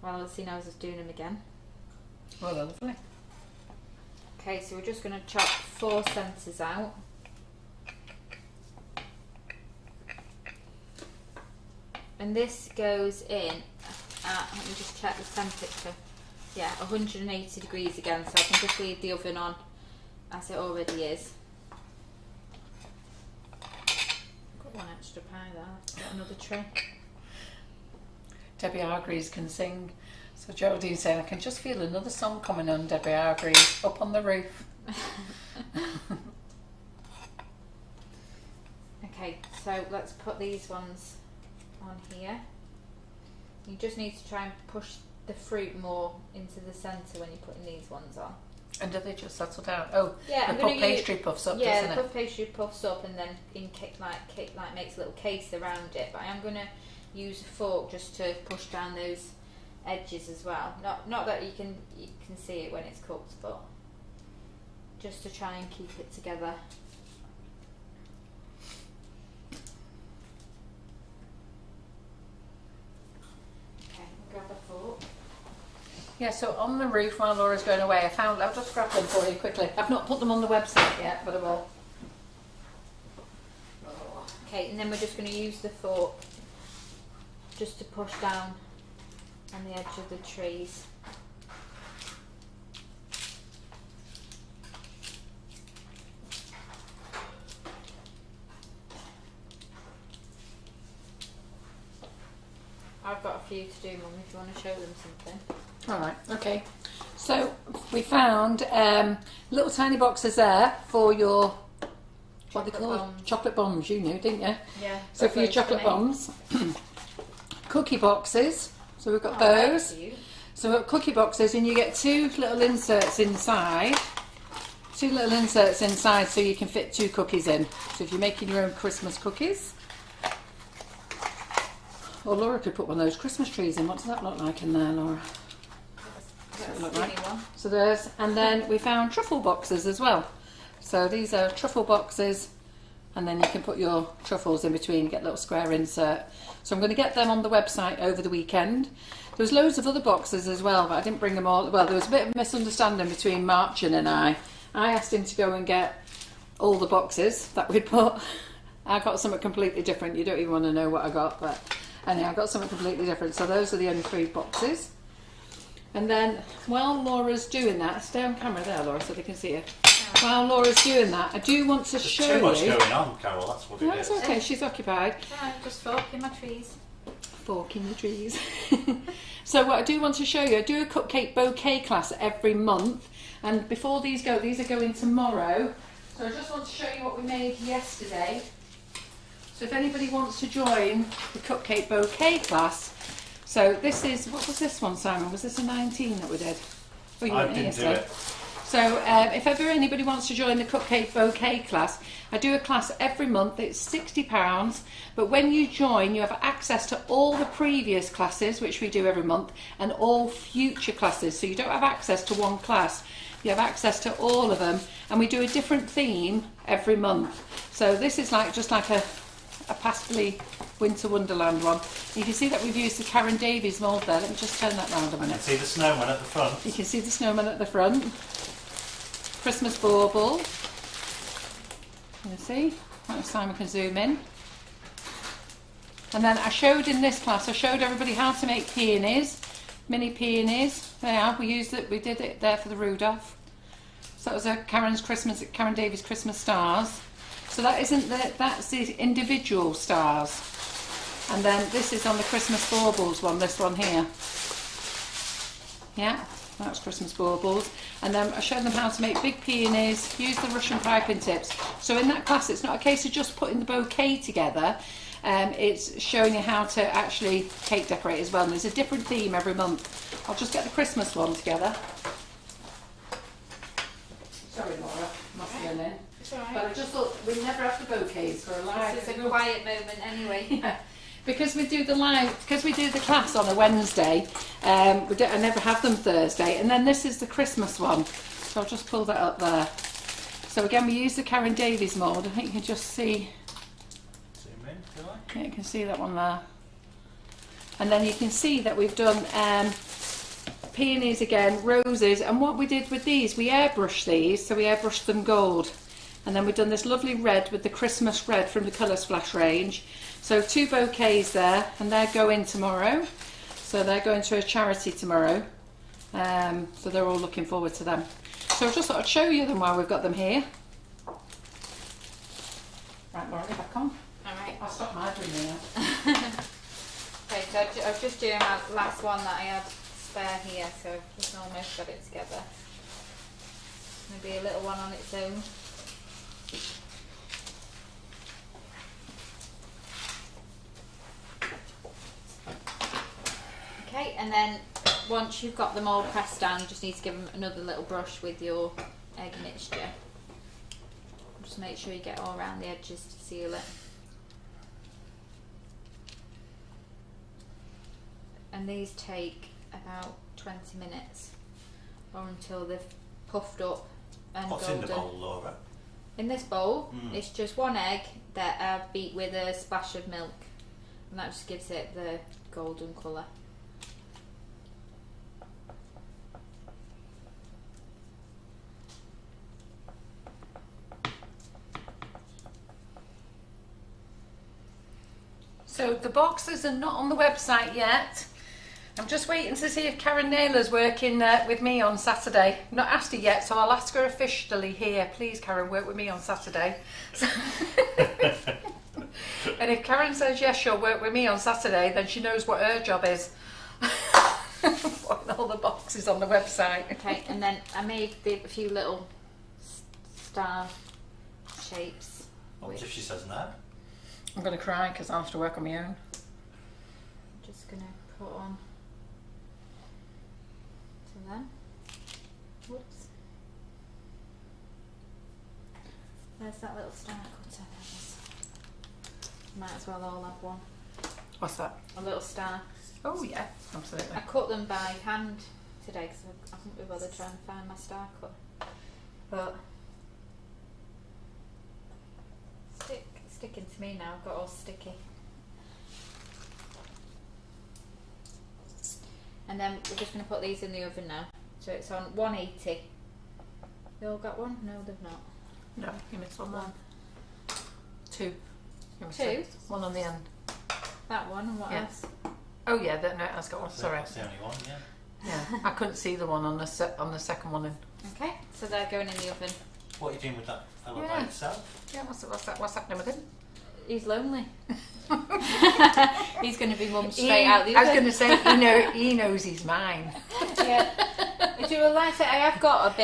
Well, as I was just doing them again. Well, lovely. Okay, so we're just going to chop 4 centres out. And this goes in at, let me just check the temperature. Yeah, 180 degrees again, so I can just leave the oven on as it already is. Got one extra pie there, got another tray. Debbie Hargreaves can sing. So Geraldine's saying, I can just feel another song coming on, Debbie Hargreaves, up on the roof. Okay, so let's put these ones on here. You just need to try and push the fruit more into the centre when you're putting these ones on. And do they just settle down? Oh, Yeah, the puff pastry puffs up, yeah, doesn't the it? puff pastry puffs up and then like makes a little case around it. But I am going to use a fork just to push down those edges as well. Not that you can see it when it's cooked, but just to try and keep it together. Okay, grab a fork. Yeah, so on the roof while Laura's going away, I'll just grab them for you quickly. I've not put them on the website yet, but I will. Okay, and then we're just going to use the fork just to push down on the edge of the trees. I've got a few to do, Mum, if you want to show them something. Alright, okay. So we found little tiny boxes there for your, what they Chocolate call bombs. chocolate bombs, you knew, didn't you? Yeah. So for your those chocolate for me. bombs, cookie boxes. So we've got Oh, those. that's cute. So we've got cookie boxes, and you get 2 little inserts inside. 2 little inserts inside, so you can fit 2 cookies in. So if you're making your own Christmas cookies, or Laura could put one of those Christmas trees in. What does that look like in there, Laura? That's it look a skinny like? one. So there's, and then we found truffle boxes as well. So these are truffle boxes, and then you can put your truffles in between, get a little square insert. So I'm going to get them on the website over the weekend. There was loads of other boxes as well, but I didn't bring them all. Well, there was a bit of a misunderstanding between Marchin and I. I asked him to go and get all the boxes that we'd put. I got something completely different. You don't even want to know what I got, but anyway, I got something completely different. So those are the only 3 boxes. And then while Laura's doing that, stay on camera there, Laura, so they can see you. While Laura's doing that, I do want to There's show too much you. going on, Carol, that's what it No, is. it's okay, she's occupied. Right, just forking my trees. Forking the trees. So what I do want to show you, I do a cupcake bouquet class every month, and before these are going tomorrow. So I just want to show you what we made yesterday. So if anybody wants to join the cupcake bouquet class, so this is, what was this one, Simon? Was this a 19 that we did? Oh, you I weren't here didn't do yesterday. it. So if ever anybody wants to join the Cupcake Bouquet class, I do a class every month. It's £60, but when you join, you have access to all the previous classes, which we do every month, and all future classes. So you don't have access to one class. You have access to all of them, and we do a different theme every month. So this is just like a pastely Winter Wonderland one. You can see that we've used the Karen Davies mould there. Let me just turn that round a minute. You can see the snowman at the front. You can see the snowman at the front. Christmas bauble. You see? Next time we can zoom in. And then I showed in this class, I showed everybody how to make peonies, mini peonies. They are. We did it there for the Rudolph. So that was a Karen Davies Christmas stars. So that's the individual stars. And then this is on the Christmas baubles one, this one here. Yeah, that's Christmas baubles. And then I showed them how to make big peonies, use the Russian piping tips. So in that class, it's not a case of just putting the bouquet together. It's showing you how to actually cake decorate as well. And there's a different theme every month. I'll just get the Christmas one together. Sorry, Laura, must have been in. It's all right. But I just thought we'd never have the bouquets for a live. This is a quiet moment anyway. Yeah. Because we do the class on a Wednesday, I never have them Thursday, and then this is the Christmas one. So I'll just pull that up there. So again, we use the Karen Davies mould. I think you can just see. Zoom in, do I? Yeah, you can see that one there. And then you can see that we've done peonies again, roses, and what we did with these, we airbrushed these, so we airbrushed them gold. And then we've done this lovely red with the Christmas red from the Colour Splash range. So 2 bouquets there, and they're going tomorrow. So they're going to a charity tomorrow. So they're all looking forward to them. So I just thought I'd show you them while we've got them here. Right, Laura, back on. Alright. I'll stop my doing now. Okay, so I was just doing my last one that I had spare here, so I've just almost got it together. Maybe a little one on its own. Okay, and then once you've got them all pressed down, you just need to give them another little brush with your egg mixture. Just make sure you get all around the edges to seal it. And these take about 20 minutes or until they've puffed up and What's golden. in the bowl, Laura? In this bowl, it's just 1 egg that I've beat with a splash of milk, and that just gives it the golden colour. So the boxes are not on the website yet. I'm just waiting to see if Karen Naylor's working with me on Saturday. I've not asked her yet, so I'll ask her officially here. Please, Karen, work with me on Saturday. And if Karen says yes, she'll work with me on Saturday, then she knows what her job is. Putting all the boxes on the website. Okay, and then I made a few little star shapes. What if she says no? I'm going to cry because I'll have to work on my own. I'm just going to put on to them. Whoops. There's that little star cutter. There it is. Might as well all have one. What's that? A little star. Oh yeah, absolutely. I cut them by hand today because I couldn't be bothered trying to find my star cut. But sticking to me now, I've got all sticky. And then we're just going to put these in the oven now. So it's on 180. They all got one? No, they've not. No, you missed one. One. 2. You missed 2? it. One on the end. That one, and what Yeah. else? Oh yeah, no, it has got one. Sorry. That's the only one, yeah. Yeah, I couldn't see the one on the second one in. Okay, so they're going in the oven. What are you doing with that fella by Yeah. itself? Yeah, what's happening with him? He's lonely. He's going to be mum straight out the I was oven. going to say he knows he's mine. Yeah. Do you like it? I've got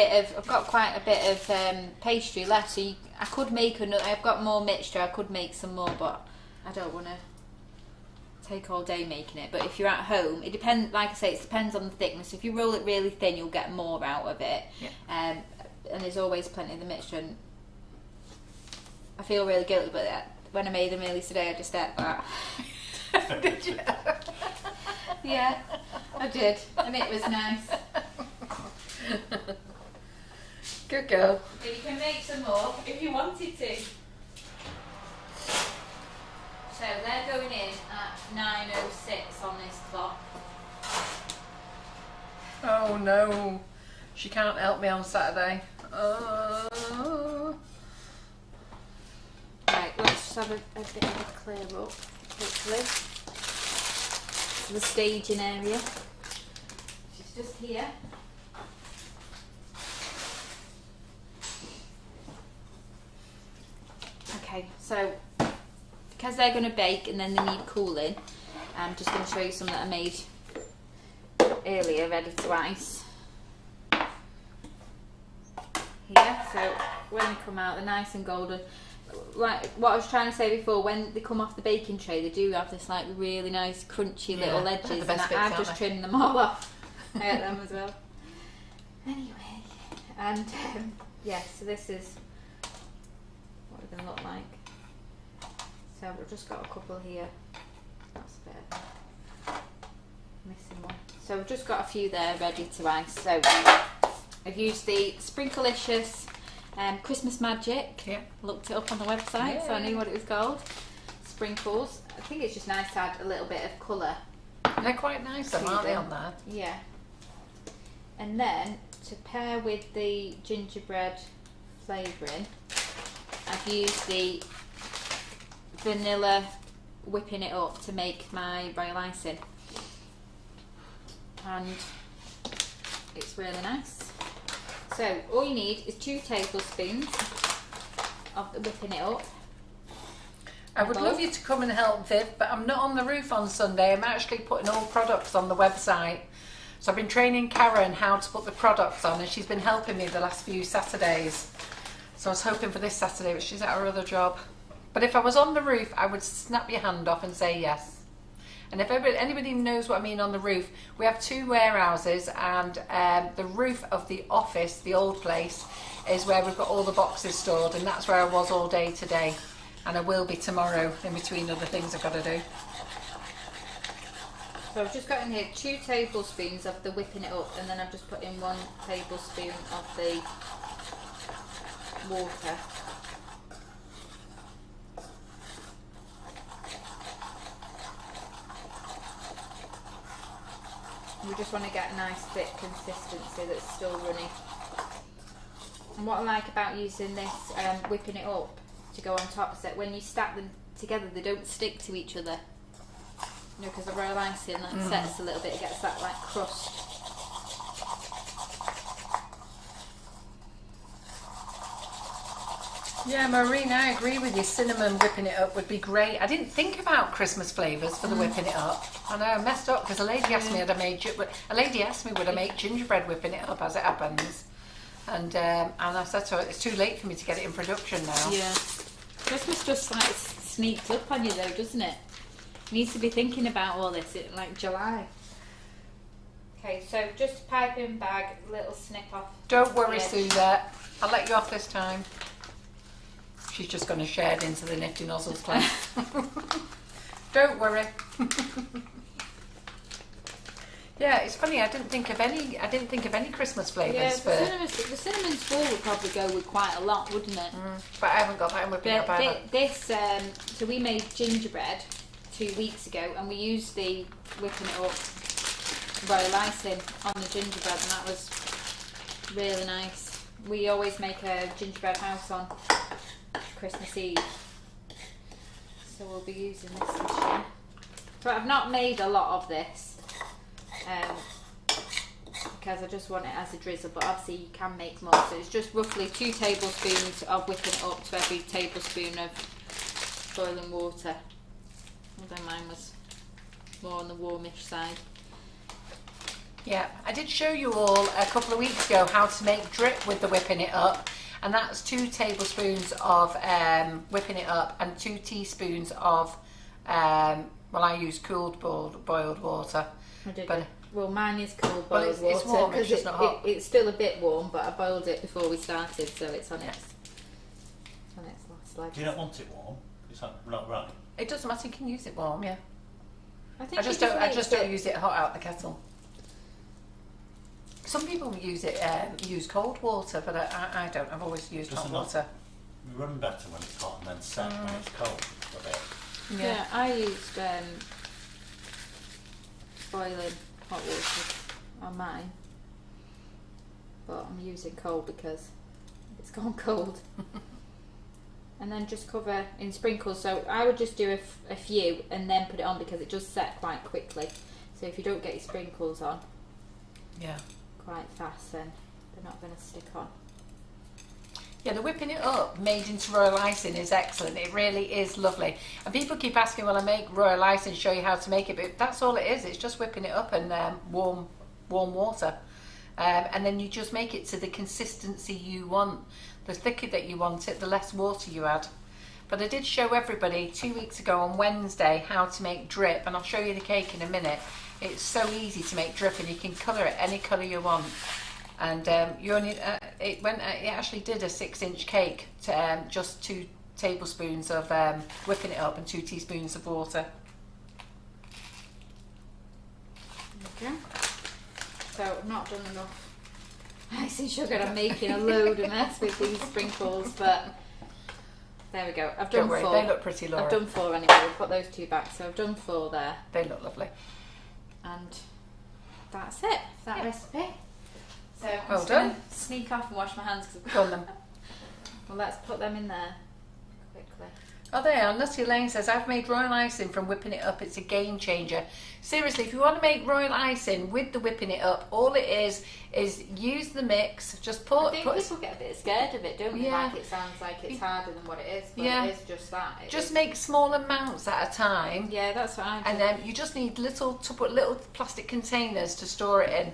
quite a bit of pastry left, so I could make another. I've got more mixture. I could make some more, but I don't want to take all day making it. But if you're at home, it depends. Like I say, it depends on the thickness. If you roll it really thin, you'll get more out of it. Yeah. and there's always plenty of the mixture. And I feel really guilty about that. When I made them earlier today, I just ate that. Did you? Yeah, I did, and it was nice. Good girl. But you can make some more if you wanted to. So they're going in at 9:06 on this clock. Oh no, she can't help me on Saturday. Oh. Right, let's just have a bit of a clear up, hopefully. So the staging area. She's just here. Okay, so because they're going to bake and then they need cooling, I'm just going to show you some that I made earlier, ready to ice. Here, so when they come out, they're nice and golden. Like what I was trying to say before, when they come off the baking tray, they do have this like really nice crunchy little edges, the and best bits, I've just trimmed them all off. I ate them as well. Anyway, and yeah, so this is what they're going to look like. So I've just got a couple here. That's a bit of a missing one. So I've just got a few there ready to ice. So I've used the Sprinklicious Christmas Magic. Yeah. Looked it up on the website, so I knew what it was called. Sprinkles. I think it's just nice to add a little bit of colour. They're quite nice, aren't they, on there? Yeah. And then to pair with the gingerbread flavouring, I've used the vanilla whipping it up to make my royal icing. And it's really nice. So all you need is 2 tablespoons of the whipping it up. I would love you to come and help, Viv, but I'm not on the roof on Sunday. I'm actually putting all products on the website. So I've been training Karen how to put the products on, and she's been helping me the last few Saturdays. So I was hoping for this Saturday, but she's at her other job. But if I was on the roof, I would snap your hand off and say yes. And if anybody knows what I mean on the roof, we have 2 warehouses, and the roof of the office, the old place, is where we've got all the boxes stored, and that's where I was all day today. And I will be tomorrow, in between other things I've got to do. So I've just got in here 2 tablespoons of the whipping it up, and then I've just put in 1 tablespoon of the water. We just want to get a nice thick consistency that's still runny. And what I like about using this whipping it up to go on top is that when you stack them together, they don't stick to each other. You know, because the royal icing like sets a little bit, it gets that like crust. Yeah, Maureen, I agree with you. Cinnamon whipping it up would be great. I didn't think about Christmas flavours for the whipping it up. I know I messed up because a lady asked me would I make gingerbread whipping it up, as it happens, and I said to her it's too late for me to get it in production now. Yeah, Christmas just like sneaks up on you though, doesn't it? You need to be thinking about all this in like July. Okay, so just piping bag, little snip off. Don't worry, Suzette. I'll let you off this time. She's just going to shed into the nifty nozzles class. Don't worry. Yeah, it's funny. I didn't think of any Christmas flavours. Yeah, for the cinnamon swirl would probably go with quite a lot, wouldn't it? But I haven't got that in whipping up either. So we made gingerbread 2 weeks ago, and we used the whipping it up royal icing on the gingerbread, and that was really nice. We always make a gingerbread house on Christmas Eve, so we'll be using this year. So I've not made a lot of this because I just want it as a drizzle, but obviously you can make more. So it's just roughly 2 tablespoons of whipping it up to every tablespoon of boiling water. Although mine was more on the warmish side. Yeah, I did show you all a couple of weeks ago how to make drip with the whipping it up, and that's 2 tablespoons of whipping it up and 2 teaspoons of Well, I use cooled boiled water. Well, mine is cold Well, boiled it's water warm, it's just not hot. it's still a bit warm, but I boiled it before we started, so it's on its last leg. Do you not want it warm? Is that not right? It doesn't matter. You can use it warm. Yeah. I think I just don't use it hot out the kettle. Some people use cold water, but I don't. I've always used hot water. We run better when it's hot and then set when it's cold a bit. Yeah, I used boiling hot water on mine, but I'm using cold because it's gone cold. And then just cover in sprinkles. So I would just do a few and then put it on because it does set quite quickly. So if you don't get your sprinkles on quite fast, then they're not going to stick on. Yeah, the whipping it up made into royal icing is excellent. It really is lovely. And people keep asking, well, I make royal icing, show you how to make it, but that's all it is. It's just whipping it up in warm water. And then you just make it to the consistency you want. The thicker that you want it, the less water you add. But I did show everybody 2 weeks ago on Wednesday how to make drip, and I'll show you the cake in a minute. It's so easy to make drip, and you can colour it any colour you want. And you only it actually did a 6-inch cake to just 2 tablespoons of whipping it up and 2 teaspoons of water. Okay. So I've not done enough icing sugar. I'm making a load of mess with these sprinkles, but there we go. I've done 4. They look pretty, Laura. I've done 4 anyway. We'll put those 2 back. So I've done 4 there. They look lovely. And that's it. That recipe. So I'm Well just done. going to sneak off and wash my hands because Go on then. Well, let's put them in there quickly. Oh, there are. Nutty Elaine says, I've made royal icing from whipping it up. It's a game changer. Seriously, if you want to make royal icing with the whipping it up, all it is use the mix. Just I think people get a bit scared of it, don't they? Yeah. Like it sounds like it's harder than what it is, but Yeah. it is just that. Just make small amounts at a time. Yeah, that's what I do. And then you just need little plastic containers to store it in.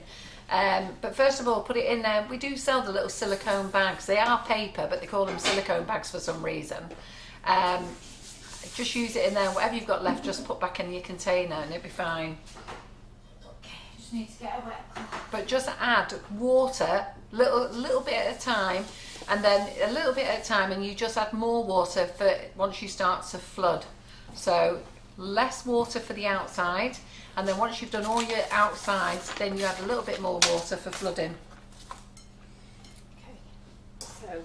But first of all, put it in there. We do sell the little silicone bags. They are paper, but they call them silicone bags for some reason. Just use it in there. Whatever you've got left, just put back in your container and it'll be fine. Okay, just need to get a wet cloth. But just add water, little bit at a time, and then a little bit at a time, and you just add more water for once you start to flood. So less water for the outside, and then once you've done all your outsides, then you add a little bit more water for flooding. Okay, so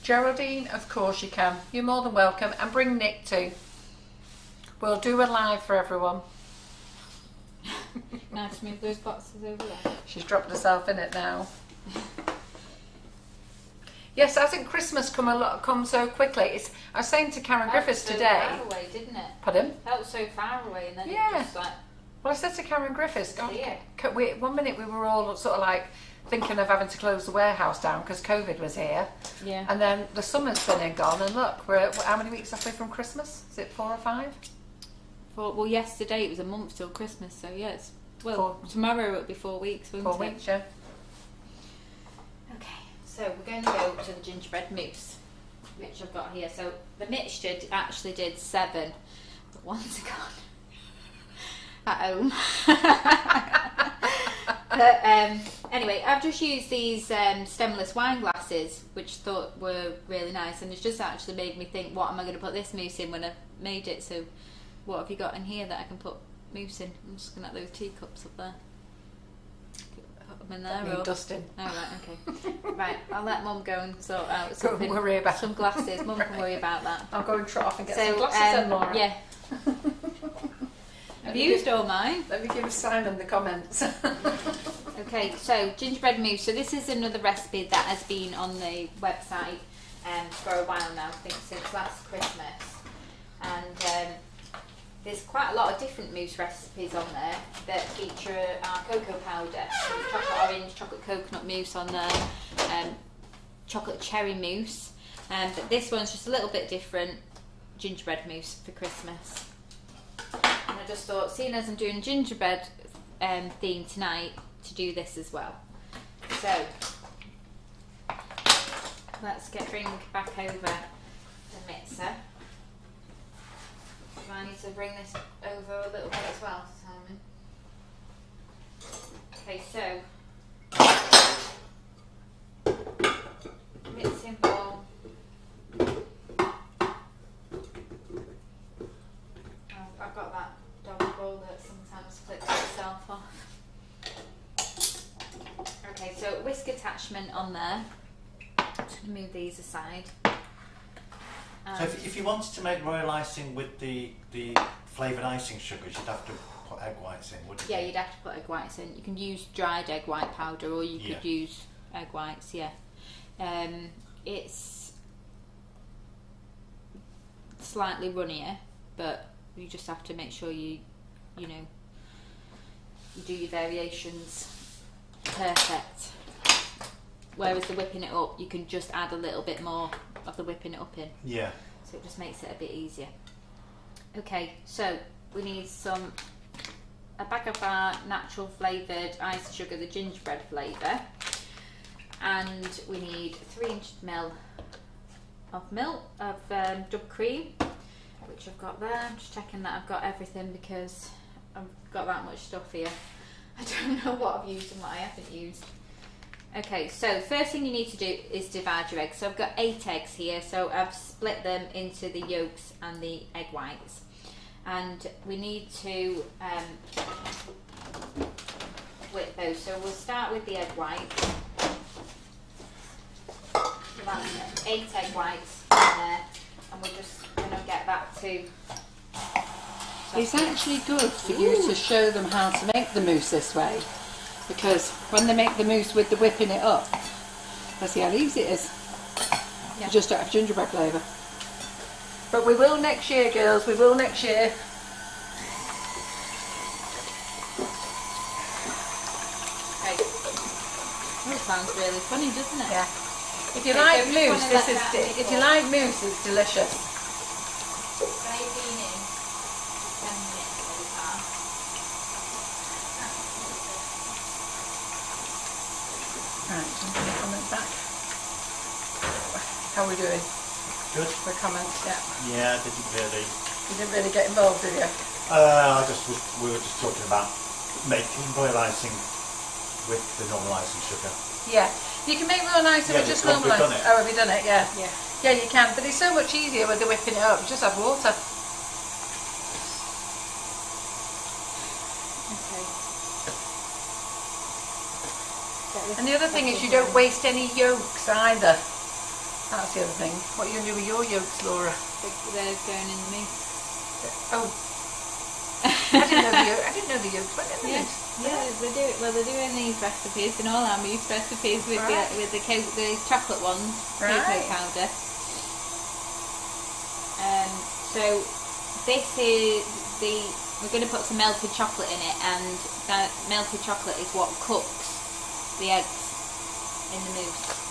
Geraldine, of course you can. You're more than welcome, and bring Nick too. We'll do a live for everyone. now just move those boxes over there. She's dropped herself in it now. Yes, hasn't Christmas come so quickly? I was saying to Karen Griffiths so today. Far away, didn't it? Pardon? That was so far away, and then Yeah. it just like. Well, I said to Karen Griffiths, God, Yeah. 1 minute we were all sort of like thinking of having to close the warehouse down because COVID was here. Yeah. And then the summer's been and gone, and look, we're how many weeks away from Christmas? Is it 4 or 5? Well, yesterday it was a month till Christmas, so yes. Well, tomorrow it'll be 4 weeks, won't 4 it? weeks, yeah. Okay, so we're going to go to the gingerbread mousse, which I've got here. So the mixture actually did 7, but one's gone at home. But anyway, I've just used these stemless wine glasses, which I thought were really nice, and it's just actually made me think, what am I going to put this mousse in when I've made it? So what have you got in here that I can put mousse in? I'm just looking at those teacups up there. Put them in there. Need dusting. Oh, right, okay. Right, I'll let Mum go and sort out Go and worry about some glasses. Mum can worry about that. I'll go and trot off and get some glasses then, Laura. Yeah. I've used all mine. Let me give Simon the comments. Okay, so gingerbread mousse. So this is another recipe that has been on the website for a while now, I think since last Christmas. And there's quite a lot of different mousse recipes on there that feature our cocoa powder. There's chocolate orange, chocolate coconut mousse on there, chocolate cherry mousse. But this one's just a little bit different, gingerbread mousse for Christmas. And I just thought, seeing as I'm doing gingerbread theme tonight, to do this as well. So let's bring back over the mixer. Do I need to bring this over a little bit as well, Simon? Okay, so mixing bowl. Oh, I've got that dog bowl that sometimes flips itself off. Okay, so whisk attachment on there. I'm just going to move these aside. So if you wanted to make royal icing with the flavoured icing sugars, you'd have to put egg whites in, wouldn't you? Yeah, you'd have to put egg whites in. You can use dried egg white powder, or you could use egg whites. Yeah, it's slightly runnier, but you just have to make sure you do your variations perfect. Whereas the whipping it up, you can just add a little bit more of the whipping it up in. Yeah. So it just makes it a bit easier. Okay, so we need a bag of our natural flavoured iced sugar, the gingerbread flavour, and we need 300 ml of dub cream, which I've got there. I'm just checking that I've got everything because I've got that much stuff here. I don't know what I've used and what I haven't used. Okay, so first thing you need to do is divide your eggs. So I've got 8 eggs here, so I've split them into the yolks and the egg whites. And we need to whip those. So we'll start with the egg whites. So that's 8 egg whites in there, and we're just going to get that to... It's actually good for you to show them how to make the mousse this way, because when they make the mousse with the whipping it up, let's see how easy it is. Yeah. You just don't have gingerbread flavour. But we will next year, girls, we will next year. Okay. Oh, it sounds really funny, doesn't it? Yeah. If you Okay, like so mousse, if you like mousse, it's delicious. Baking in 10 minutes at a time. Right, so I'm going to comment back. How are we doing? Good. For comments, yeah. Yeah, I didn't really. You didn't really get involved, did you? We were just talking about making royal icing with the normal icing sugar. Yeah. You can make royal icing with just normal we've done icing. it. Oh, have you done it? Yeah. Yeah. Yeah, you can, but it's so much easier with the whipping it up. You just add water. Okay. And the other thing is you don't waste any yolks either. That's the other thing. What are you going to do with your yolks, Laura? They're going in the mousse. Oh. I didn't know the yolks went in the Yeah, mousse. yeah, they do. Well, they're doing these recipes and all our mousse recipes with Right. the chocolate ones, cocoa powder. So this is we're going to put some melted chocolate in it, and that melted chocolate is what cooks the eggs in the mousse.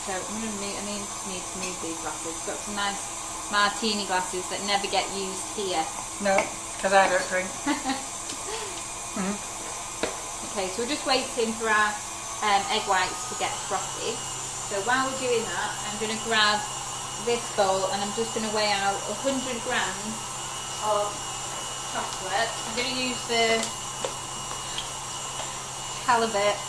So I need to move these glasses. Got some nice martini glasses that never get used here. No, because I don't drink. Okay, so we're just waiting for our egg whites to get frothy. So while we're doing that, I'm going to grab this bowl and I'm just going to weigh out 100 grams of chocolate. I'm going to use the pellets.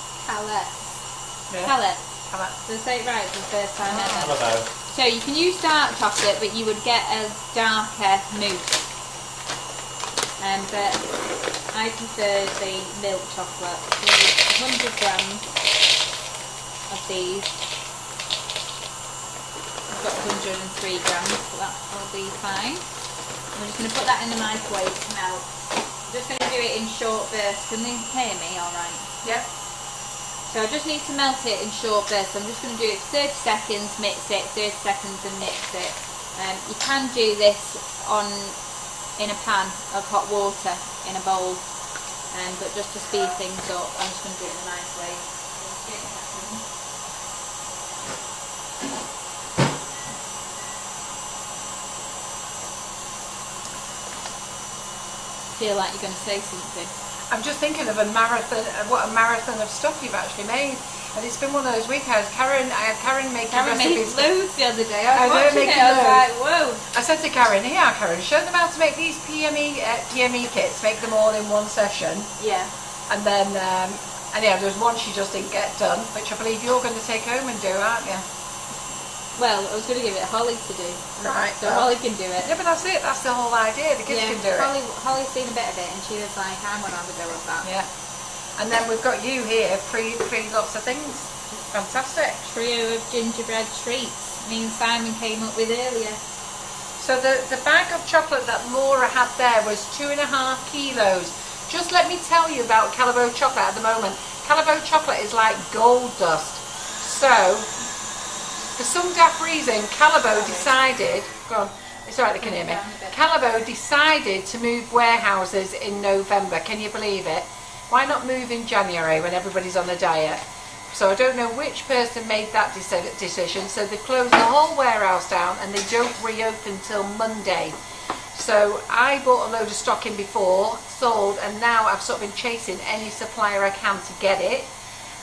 Did I say it right for the first time ever? Hello. So you can use dark chocolate, but you would get a darker mousse. But I prefer the milk chocolate. So 100 grams of these. I've got 103 grams, so that will be fine. I'm just going to put that in the microwave to melt. I'm just going to do it in short bursts. Can they hear me alright? Yep. So I just need to melt it in short bursts. I'm just going to do it for 30 seconds, mix it, 30 seconds and mix it. You can do this in a pan of hot water in a bowl, but just to speed things up, I'm just going to do it in the microwave. Feel like you're going to say something. I'm just thinking of what a marathon of stuff you've actually made. But it's been one of those weekends. I had Karen making Karen made recipes. loads the other day. I I was watching it. I was like, whoa. I said to Karen, here Karen, show them how to make these PME kits, make them all in one session. Yeah. And then, and yeah, there was one she just didn't get done, which I believe you're going to take home and do, aren't you? Well, I was going to give it Holly to do. Right. So Holly can do it. Yeah, but that's it. That's the whole idea. The kids can do it. Holly's seen a bit of it and she was like, I'm going to have a go with that. Yeah. And then we've got you here, pre lots of things. Fantastic. Trio of gingerbread treats. Me and Simon came up with earlier. So the bag of chocolate that Laura had there was 2.5 kilos. Just let me tell you about Calabo chocolate at the moment. Calabo chocolate is like gold dust. So, for some daft reason, Calabo decided, go on, it's alright, they can hear me. Calabo decided to move warehouses in November. Can you believe it? Why not move in January when everybody's on a diet? So I don't know which person made that decision. So they've closed the whole warehouse down and they don't reopen till Monday. So I bought a load of stock in before, sold, and now I've sort of been chasing any supplier I can to get it.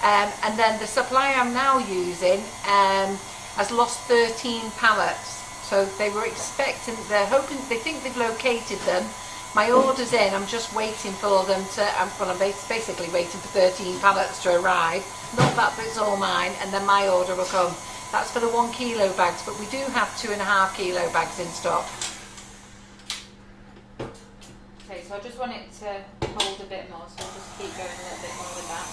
And then the supplier I'm now using has lost 13 pallets. So they were expecting, they're hoping, they think they've located them. My order's in, I'm just waiting for them to, well, I'm basically waiting for 13 pallets to arrive. Not that bit's all mine, and then my order will come. That's for the 1 kilo bags, but we do have 2.5 kilo bags in stock. Okay, so I just want it to hold a bit more, so I'll just keep going a little bit more with that.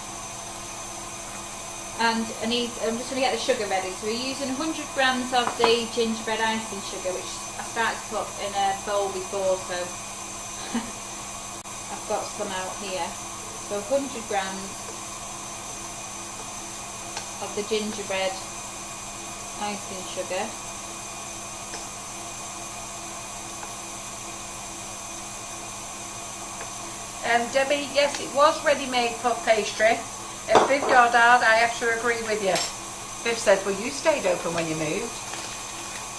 And I'm just going to get the sugar ready. So we're using 100 grams of the gingerbread icing sugar, which I started to put in a bowl before, so I've got some out here. So 100 grams of the gingerbread icing sugar. Debbie, yes, it was ready-made puff pastry. Viv Goddard, I have to agree with you. Viv said, well, you stayed open when you moved.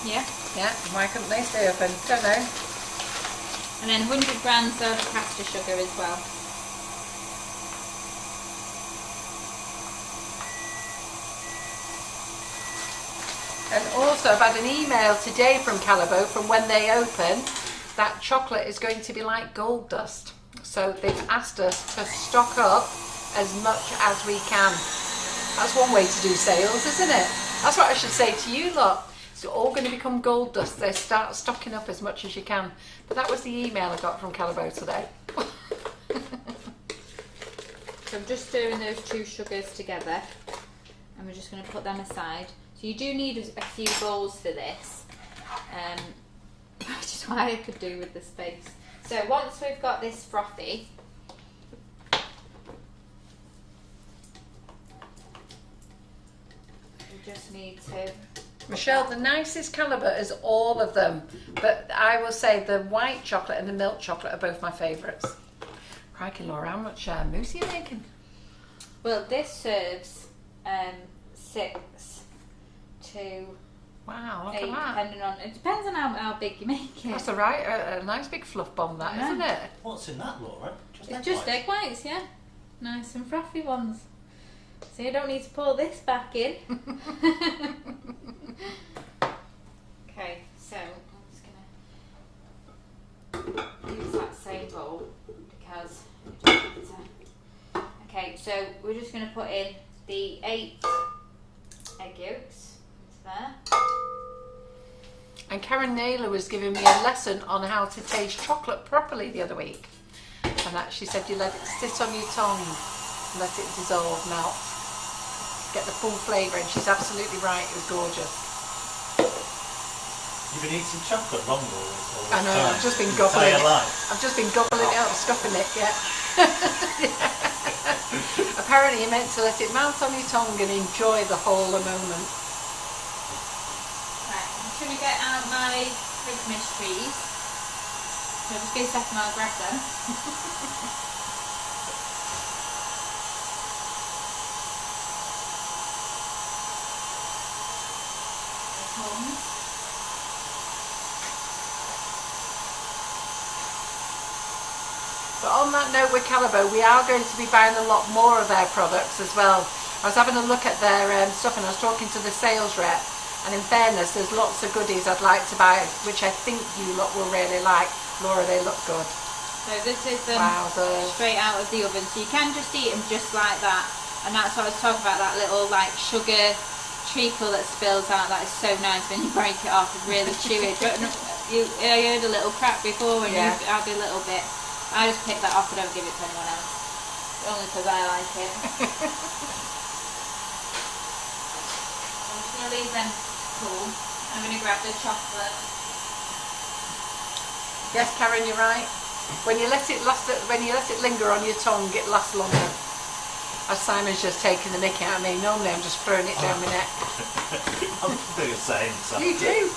Yeah. Yeah, why couldn't they stay open? Don't know. And then 100 grams of caster sugar as well. And also I've had an email today from Calabo from when they open that chocolate is going to be like gold dust. So they've asked us to stock up as much as we can. That's one way to do sales, isn't it? That's what I should say to you lot. It's all going to become gold dust. They start stocking up as much as you can. But that was the email I got from Calabo today. So I'm just stirring those two sugars together and we're just going to put them aside. So you do need a few bowls for this, which is why I could do with the space. So once we've got this frothy, we just need to... Michelle, the nicest Calabo is all of them, but I will say the white chocolate and the milk chocolate are both my favourites. Crikey, Laura, how much mousse are you making? Well, this serves 6 to Wow, look 8, at that. depending on, it depends on how big you make it. That's a nice big fluff bomb, that, Yeah. isn't it? What's in that, Laura? It's just egg whites, yeah. Nice and frothy ones. So you don't need to pour this back in. Okay, so I'm just going to use that same bowl because it doesn't matter. Okay, so we're just going to put in the 8 egg yolks into there. And Karen Naylor was giving me a lesson on how to taste chocolate properly the other week. And that she said you let it sit on your tongue, let it dissolve, melt, get the full flavour, and she's absolutely right, it was gorgeous. You've been eating chocolate wrong all this I know, time. I've just been Your gobbling entire it. life. I've just been gobbling it up, scoffing it, yeah. Apparently you're meant to let it melt on your tongue and enjoy the whole moment. Right, I'm just going to get out my Christmas trees. So just give a second, I'll grab them. But on that note with Calabo, we are going to be buying a lot more of their products as well. I was having a look at their stuff, and I was talking to the sales rep, and in fairness, there's lots of goodies I'd like to buy, which I think you lot will really like. Laura, they look good. So this is straight out of the oven, so you can just eat them just like that. And that's what I was talking about, that little like sugar treacle that spills out. That is so nice when you break it off. It's really chewy. I heard a little crack before when you add a little bit. I just pick that off and don't give it to anyone else. Only because I like it. I'm just going to leave them cool. I'm going to grab the chocolate. Yes, Karen, you're right. When you let it linger on your tongue, it lasts longer. As Simon's just taking the mick out of me. Normally I'm just throwing it down my neck. I'm doing the same. So. You do.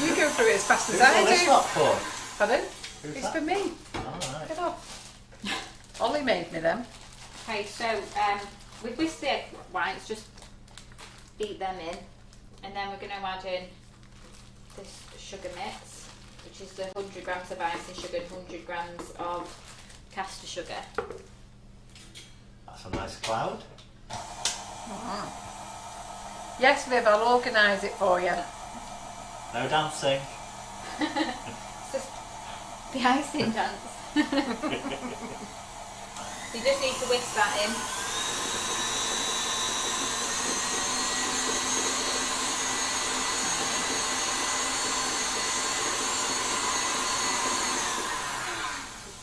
You go through it as fast as I do. Who's that for? Pardon? Who's It's that? for me. Oh, right. Get off. Ollie made me them. Okay, so with whisked egg whites, just beat them in, and then we're going to add in this sugar mix, which is the 100 grams of icing sugar and 100 grams of caster sugar. That's a nice cloud. Yes, Viv, I'll organise it for you. No dancing. It's just the icing dance. You just need to whisk that in.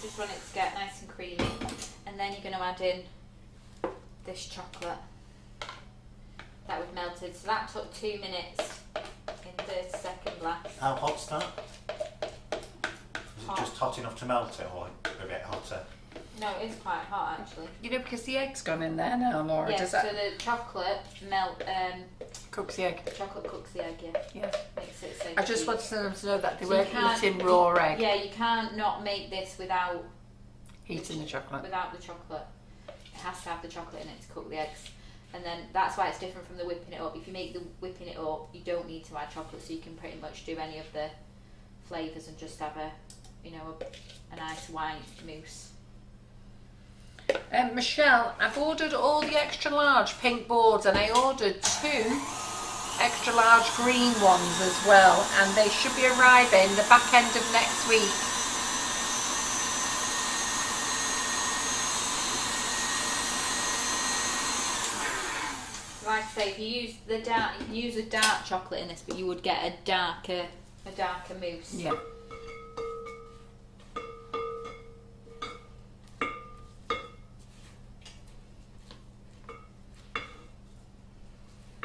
Just want it to get nice and creamy, and then you're going to add in this chocolate that we've melted. So that took 2 minutes in 30-second blast. How hot's that? Is it just hot enough to melt it, or a bit hotter? No, it is quite hot actually. You know, because the egg's gone in there now, Laura. Yeah, Does so that the chocolate cooks the egg? chocolate cooks the egg, Yeah. makes it so I just chewy. wanted them to know that they So you weren't can't- eating raw egg. Yeah, you can't not make this without Eating the chocolate. the chocolate. It has to have the chocolate in it to cook the eggs. And then that's why it's different from the whipping it up. If you make the whipping it up, you don't need to add chocolate, so you can pretty much do any of the flavours and just have a nice white mousse. Michelle, I've ordered all the extra large pink boards, and I ordered 2 extra large green ones as well, and they should be arriving the back end of next week. Like I say, if you use the dark, you can use a dark chocolate in this, but you would get a darker mousse. Yeah.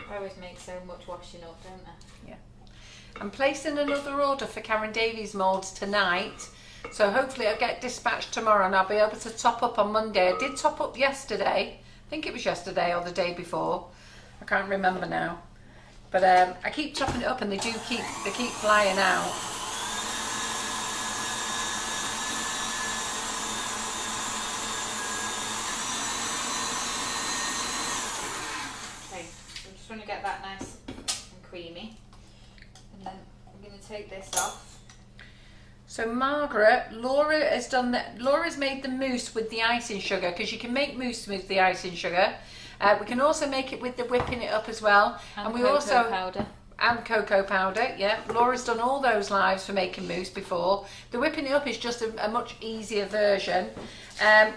I always make so much washing up, don't I? Yeah. I'm placing another order for Karen Davies moulds tonight, so hopefully it'll get dispatched tomorrow and I'll be able to top up on Monday. I did top up yesterday. I think it was yesterday or the day before. I can't remember now. But I keep topping it up, and they keep flying out. Okay, so I'm just going to get that nice and creamy, and then I'm going to take this off. So Margaret, Laura has done that. Laura's made the mousse with the icing sugar, because you can make mousse with the icing sugar. We can also make it with the whipping it up as well, And we cocoa also powder. and cocoa powder. Yeah, Laura's done all those lives for making mousse before. The whipping it up is just a much easier version.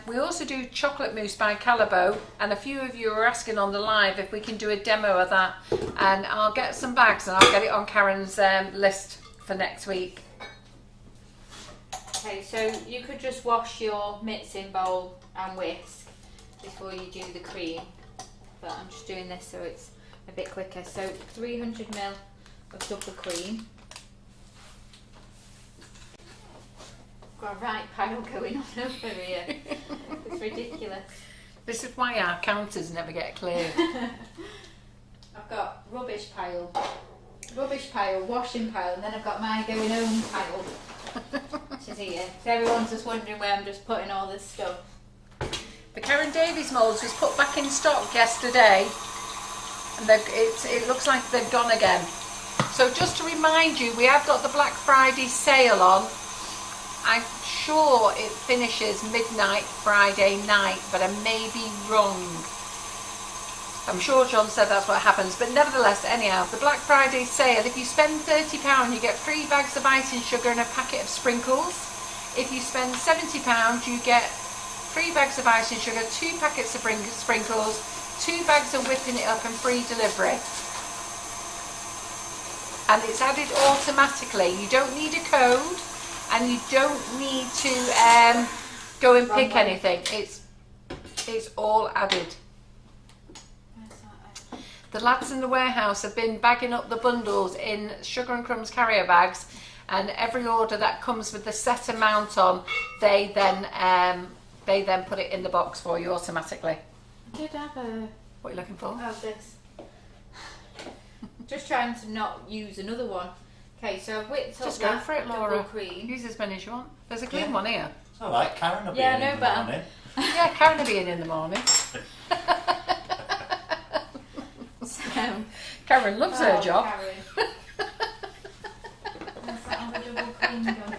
We also do chocolate mousse by Calabo, and a few of you are asking on the live if we can do a demo of that, and I'll get some bags and I'll get it on Karen's list for next week. Okay, so you could just wash your mixing bowl and whisk before you do the cream, but I'm just doing this so it's a bit quicker. So 300 ml of double cream. Got a right pile going on over here. It's ridiculous. This is why our counters never get cleared. I've got rubbish pile, washing pile, and then I've got my going home pile, which is here. So everyone's just wondering where I'm just putting all this stuff. The Karen Davies moulds was put back in stock yesterday, and it looks like they've gone again. So just to remind you, we have got the Black Friday sale on. I'm sure it finishes midnight Friday night, but I may be wrong. I'm sure John said that's what happens, but nevertheless, anyhow, the Black Friday sale, if you spend £30, you get 3 bags of icing sugar and a packet of sprinkles. If you spend £70, you get 3 bags of icing sugar, 2 packets of sprinkles, 2 bags of whipping it up and free delivery. And it's added automatically. You don't need a code and you don't need to go and pick anything. It's all added. The lads in the warehouse have been bagging up the bundles in Sugar and Crumbs carrier bags, and every order that comes with the set amount on, they then put it in the box for you automatically. I did have a... What are you looking for? Oh, this. Just trying to not use another one. Okay, so I've whipped up Just go for it, Laura. Cream. Use as many as you want. There's a clean one here. It's alright, Karen will be in the morning. Yeah, Karen will be in the morning. So, Karen loves her job. Karen. Where's that other double cream gone?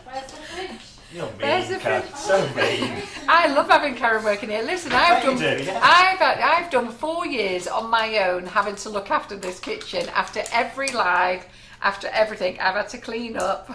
Where's the fridge? You're There's mean, the Karen. fridge. So mean. I love having Karen working here. Listen, I've done 4 years on my own having to look after this kitchen. After every live, after everything, I've had to clean up,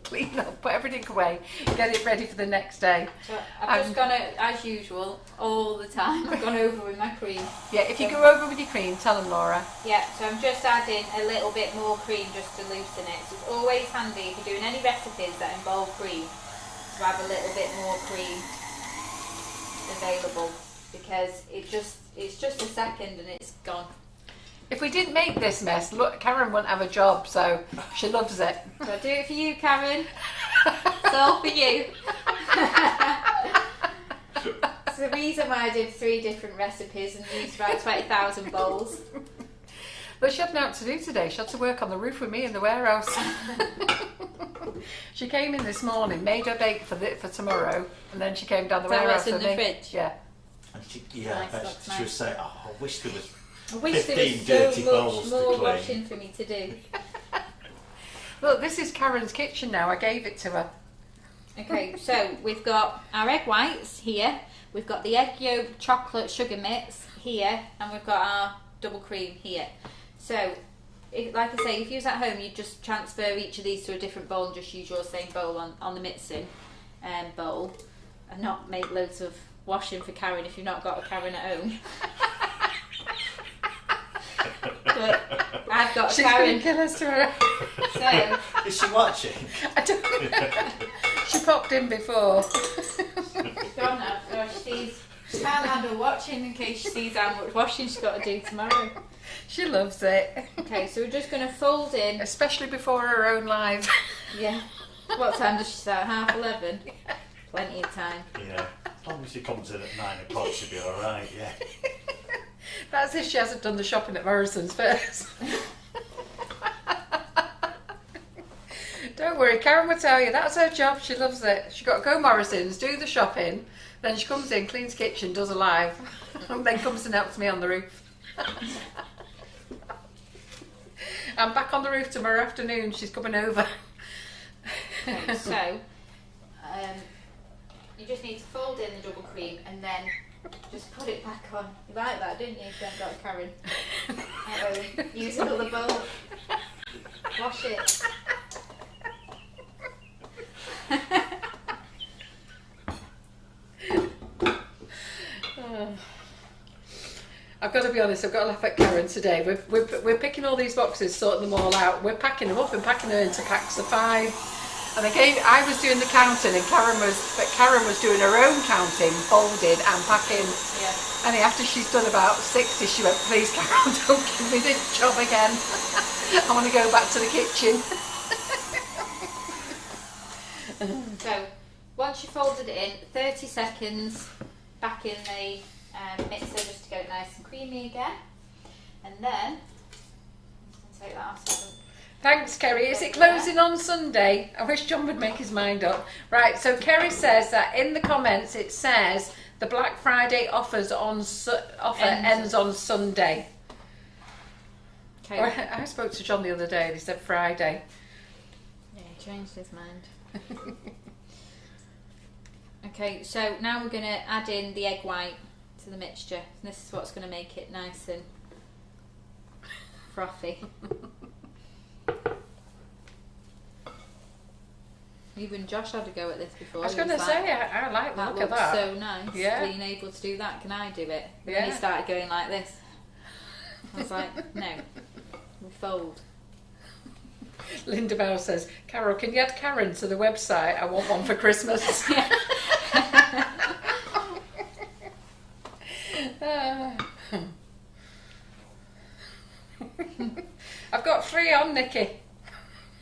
put everything away, get it ready for the next day. So I've just gone, as usual, all the time. I've gone over with my cream. Yeah, if you go over with your cream, tell them, Laura. Yeah, so I'm just adding a little bit more cream just to loosen it. So it's always handy if you're doing any recipes that involve cream to have a little bit more cream available, because it's just a second and it's gone. If we didn't make this mess, look, Karen wouldn't have a job, so she loves it. So I do it for you, Karen. It's all for you. It's the reason why I did 3 different recipes and used about 20,000 bowls. But she had nothing to do today. She had to work on the roof with me in the warehouse. She came in this morning, made her bake for tomorrow, and then she came down the warehouse with me. in the fridge? Yeah. And she Nice, was saying, oh, I wish there was I wish 15 there was dirty so bowls much to more clean. washing for me to do. Look, this is Karen's kitchen now. I gave it to her. Okay, so we've got our egg whites here, we've got the egg yolk chocolate sugar mix here, and we've got our double cream here. So, like I say, if you're at home, you just transfer each of these to a different bowl and just use your same bowl on the mixing bowl, and not make loads of washing for Karen if you've not got a Karen at home. But I've got a She's Karen. going to kill us to her. So, Is she watching? I don't know. She popped in before. gone now, so she can't handle watching in case she sees how much washing she's got to do tomorrow. She loves it. Okay, so we're just going to fold in. Especially before her own live. Yeah. What time does she start? 11:30? Plenty of time. Yeah. As long as she comes in at 9 o'clock, she'll be alright, yeah. That's if she hasn't done the shopping at Morrison's first. Don't worry, Karen will tell you, that's her job, she loves it. She's got to go Morrison's, do the shopping, then she comes in, cleans kitchen, does a live, and then comes and helps me on the roof. I'm back on the roof tomorrow afternoon, she's coming over. Okay, so you just need to fold in the double cream and then just put it back on. You like that, didn't you? If you haven't got a Karen. Use another bowl. Wash it. I've got to be honest, I've got to laugh at Karen today. We're picking all these boxes, sorting them all out. We're packing them up and packing them into packs of 5. And again, I was doing the counting, and Karen was doing her own counting, folded and packing. Yeah. And after she's done about 60, she went, "Please, Karen, don't give me this job again. I want to go back to the kitchen." So, once you folded it in, 30 seconds back in the mixer just to get it nice and creamy again. And then, I'll take that off so Thanks, Kerry. Is it closing on Sunday? I wish John would make his mind up. Right, so Kerry says that in the comments it says the Black Friday offers ends on Sunday. Okay. Or, I spoke to John the other day and he said Friday. Yeah, he changed his mind. Okay, so now we're going to add in the egg white into the mixture. And this is what's going to make it nice and frothy. Even Josh had a go at this before. I was going to say, I like the look of that. So nice. Yeah. Being able to do that, can I do it? And Yeah. then he started going like this. I was like, no, we fold. Linda Bell says, Carol, can you add Karen to the website? I want one for Christmas. I've got 3 on, Nikki.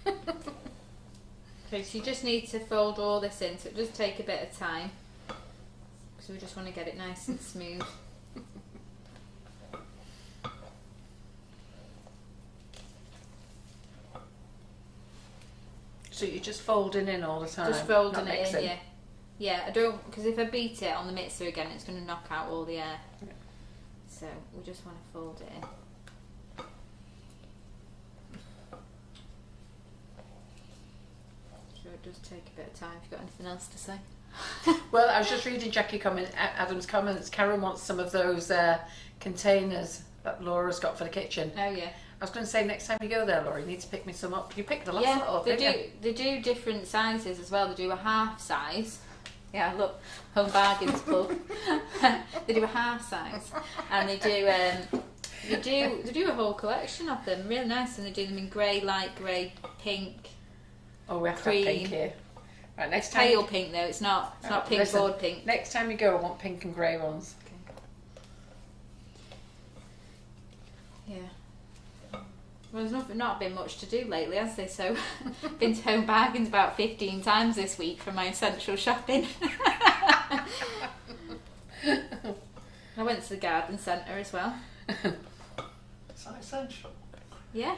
Okay, so you just need to fold all this in, so it does take a bit of time. So we just want to get it nice and smooth. So you're just folding in all the time? Just folding not it mixing. in, yeah. Yeah, I don't, because if I beat it on the mixer again, it's going to knock out all the air. Yeah. So we just want to fold it in. So it does take a bit of time. If you've got anything else to say? Well, I was just reading Adam's comments. Karen wants some of those containers that Laura's got for the kitchen. Oh yeah. I was going to say, next time you go there, Laura, you need to pick me some up. You picked the last Yeah, lot up, they didn't do. you? They do different sizes as well. They do a half size. Yeah, look, Home Bargains Club. They do a half size, and they do a whole collection of them. Really nice, and they do them in grey, light grey, pink, Oh, we have cream. to have pink here. Right, next time. Pale pink though. It's not. It's not pink listen, board pink. Next time you go, I want pink and grey ones. Yeah. Well, there's not been much to do lately, has there? So, been to Home Bargains about 15 times this week for my essential shopping. I went to the garden centre as well. Is that essential? Yeah,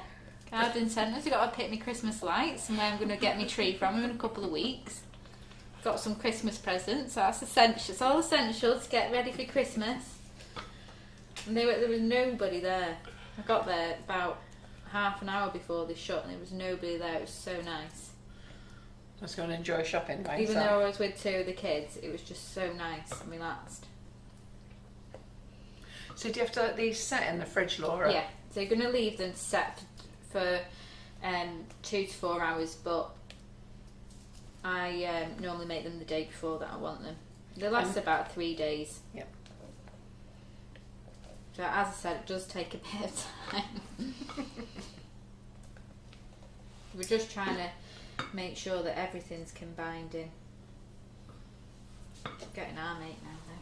garden centre. So got to pick my Christmas lights and where I'm going to get my tree from in a couple of weeks. Got some Christmas presents, so that's essential. It's all essential to get ready for Christmas. And there was nobody there. I got there about half an hour before they shut and there was nobody there. It was so nice. Just going to enjoy shopping by Even yourself. though I was with 2 of the kids, it was just so nice and relaxed. So do you have to let these set in the fridge, Laura? Yeah, so you're going to leave them set for 2 to 4 hours, but I normally make them the day before that I want them. They last about 3 days. Yep. So as I said, it does take a bit of time. We're just trying to make sure that everything's combined in. Getting our mate now though.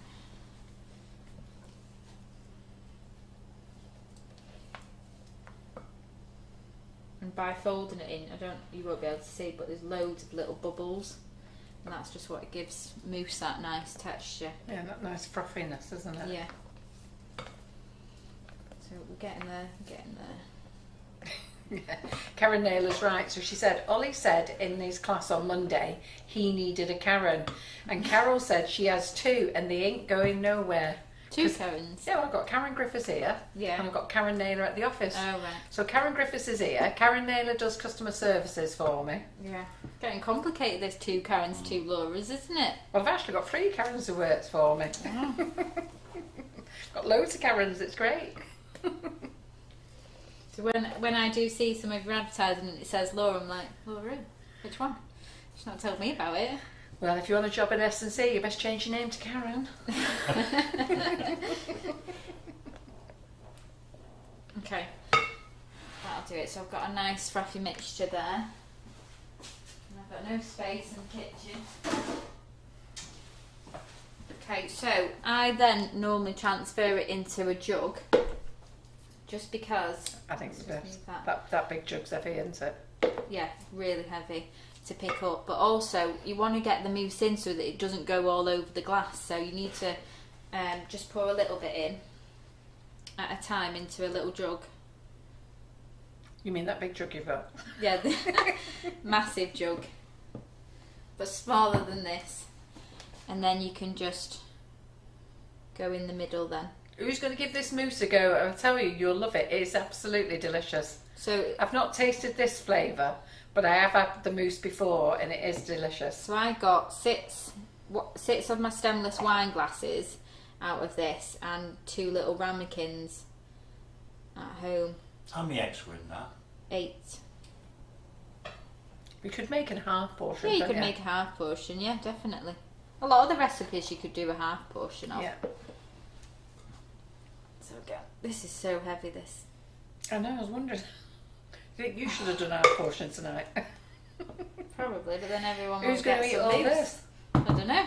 And by folding it in, you won't be able to see, but there's loads of little bubbles, and that's just what gives mousse that nice texture. Yeah, that nice frothiness, isn't it? Yeah. So we're getting there, Yeah. Karen Naylor's right. So she said, Ollie said in his class on Monday he needed a Karen, and Carol said she has 2 and they ain't going nowhere. 2 Karens. Yeah, well, I've got Karen Griffiths here, Yeah. and I've got Karen Naylor at the office. Oh right. So Karen Griffiths is here. Karen Naylor does customer services for me. Yeah. Getting complicated. There's 2 Karens, 2 Lauras, isn't it? Well, I've actually got 3 Karens who works for me. Oh. Got loads of Karens. It's great. So when I do see some of your advertising and it says Laura, I'm like, Laura, who? Which one? She's not told me about it. Well, if you want a job in S&C, you best change your name to Karen. Okay, that'll do it. So I've got a nice frothy mixture there. And I've got no space in the kitchen. Okay, so I then normally transfer it into a jug, just because. I think Let's the just best. move That big jug's heavy, isn't it? Yeah, really heavy to pick up, but also you want to get the mousse in so that it doesn't go all over the glass, so you need to just pour a little bit in at a time into a little jug. You mean that big jug you've got? Yeah, the massive jug, but smaller than this, and then you can just go in the middle then. Who's going to give this mousse a go? I'll tell you, you'll love it. It's absolutely delicious. So I've not tasted this flavour, but I have had the mousse before and it is delicious. I got six of my stemless wine glasses, out of this and 2 little ramekins at home. How many eggs were in that? 8. You could make a half portion. Yeah, you could make a half portion, yeah, definitely. A lot of the recipes you could do a half portion of. Yeah. So again, this is so heavy, this. I know, I was wondering. I think you should have done half portion tonight. Probably, but then everyone Who's will going to get eat some all loose. this? I don't know.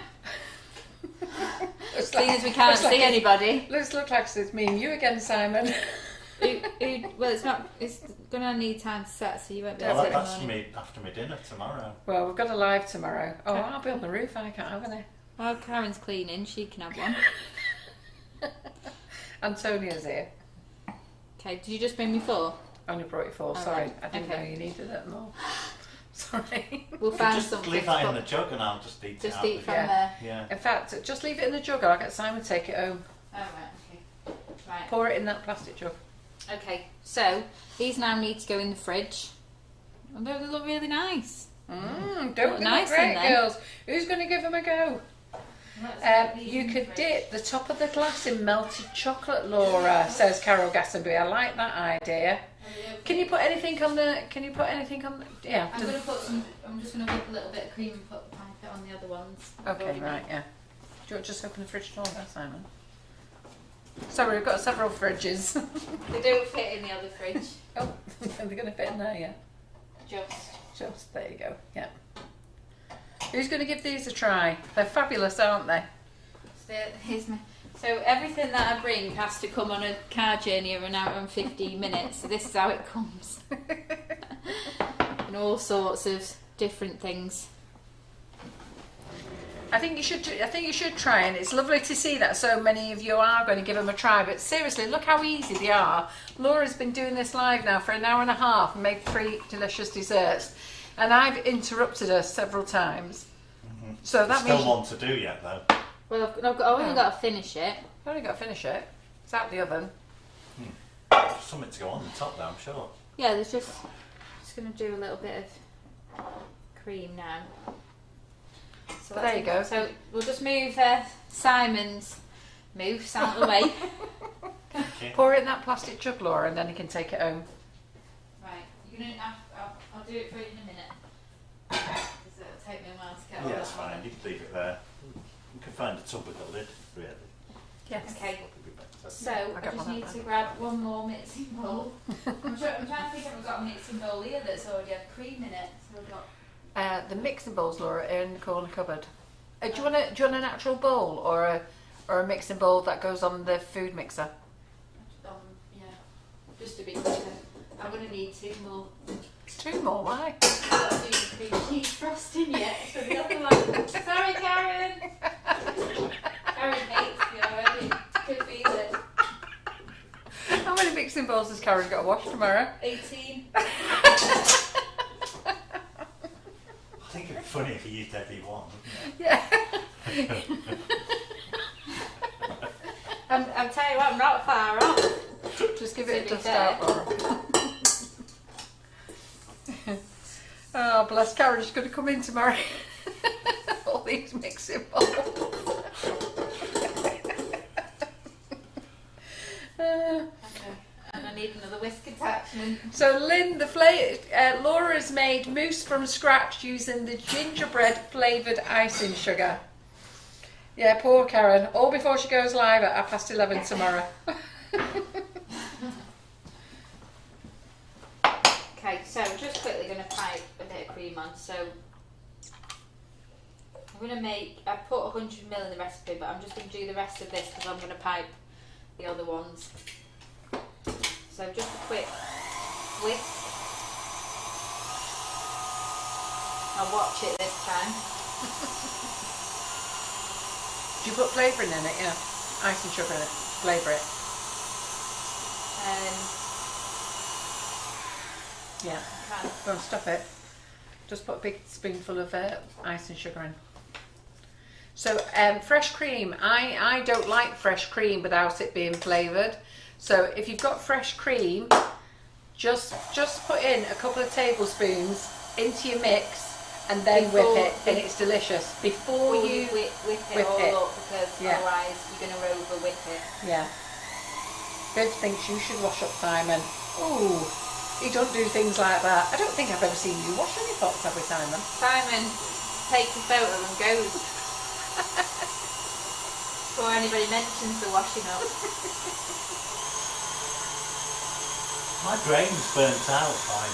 Looks Seeing as we can't see anybody. Looks like it's me and you again, Simon. Well, it's not. It's gonna need time to set, so you won't be able Well, to. that's me after my dinner tomorrow. Well, we've got a live tomorrow. Oh, I'll be on the roof. I can't have any. Well, Karen's cleaning. She can have one. Antonia's here. Okay. Did you just bring me 4? Only brought you 4. Oh, Sorry, right. I didn't Okay. know you needed it more. Sorry. We'll You find just something. leave that to in the put- jug and I'll just eat it Just out eat of from Yeah. there. Yeah. In fact, just leave it in the jug. I'll get Simon to take it home. Oh right. Okay. Right. Pour it in that plastic jug. Okay. So these now need to go in the fridge. And they look really nice. Don't Look they nice look great, in them. girls? Who's going to give them a go? You could dip the top of the glass in melted chocolate, Laura, says Carol Gassenby. I like that idea. Can you put anything on the? Can you put anything on? Yeah. I'm gonna put some. I'm just gonna whip a little bit of cream and pipe it on the other ones. Okay, right, yeah. Do you want to just open the fridge door there, Simon? Sorry, we've got several fridges. They don't fit in the other fridge. Oh, they're going to fit in there, yeah. Just. There you go, yeah. Who's going to give these a try? They're fabulous, aren't they? So here's my. So everything that I bring has to come on a car journey of an hour and 15 minutes. So this is how it comes. And all sorts of different things. I think you should try, and it's lovely to see that so many of you are going to give them a try. But seriously, look how easy they are. Laura's been doing this live now for an hour and a half and made 3 delicious desserts, and I've interrupted her several times. Mm-hmm. So that means Still one to do yet though. Well, I've only got to finish it. I've only got to finish it. It's out the oven. Something to go on the top though, I'm sure. Yeah, there's just going to do a little bit of cream now. So But there you go. So we'll just move Simon's mousse out of the way. Okay. Pour it in that plastic jug, Laura, and then you can take it home. Right, you're gonna. I'll do it for you in a minute. Because it'll take me a while to get all Yeah, that it's fine. on. You can leave it there. You can find a tub with a lid, really. Yes. Okay, Could be better. so I'll I get just one need out to now. grab one more mixing bowl. I'm trying to think if I've got a mixing bowl here that's already had cream in it. So I've got. The mixing bowls, Laura, are in the corner cupboard. Do you want a natural bowl or a mixing bowl that goes on the food mixer? Yeah, just to be quicker. I'm going to need 2 more. 2 more, why? I've got to do the cream cheese frosting yet for the other one. Sorry, Karen. Karen hates me already. Could feel it. How many mixing bowls has Karen got to wash tomorrow? 18. I think it'd be funny if you used every one, wouldn't it? Yeah. I'll tell you what, I'm not far off. Just give it a To be dust fair. out, Laura. Oh, bless Karen, she's going to come in tomorrow. All these mixing bowls. And I need another whisk attachment. So Lynn, Laura's made mousse from scratch using the gingerbread flavoured icing sugar. Yeah, poor Karen. All before she goes live at 11:30 tomorrow. Okay, so I'm just quickly going to pipe a bit of cream on. So I'm going to make, I put 100ml in the recipe, but I'm just going to do the rest of this because I'm going to pipe the other ones. So just a quick whisk. I'll watch it this time. Do you put flavouring in it? Yeah. Icing sugar in it. Flavour it. Yeah. Kind Don't stop it. Just put a big spoonful of icing sugar in. So fresh cream. I don't like fresh cream without it being flavoured. So if you've got fresh cream, just put in a couple of tablespoons into your mix and then whip it, and it's delicious. Before you whip it whip all it. up, because otherwise you're going to over whip it. Yeah. Viv thinks you should wash up Simon. Ooh, he don't do things like that. I don't think I've ever seen you wash any pots, have we, Simon? Simon takes a photo and goes. Before anybody mentions the washing up. My brain's burnt out by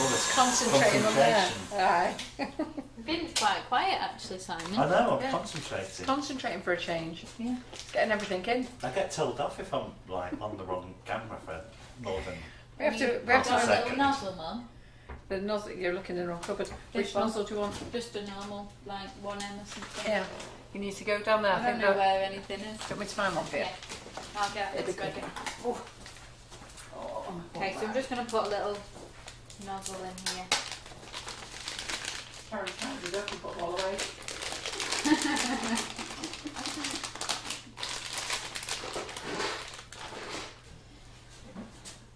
all this Concentrating on there. Aye. You've been quite quiet actually, Simon. I know, I'm concentrating. Concentrating for a change. Yeah. Getting everything in. I get told off if I'm like on the wrong camera for more than We have to Got a little second. nozzle, Mum. the nozzle. You're looking in the wrong cupboard. Which one? nozzle do you want? Just a normal, like 1M or something. Yeah. You need to go down there. I don't know where anything is. Do you want me to find one for you? Yeah. I'll get It'd this be ready. quicker. Oh. Oh, Okay, so I'm just going to put a little nozzle in here. Carry it up and put them all away.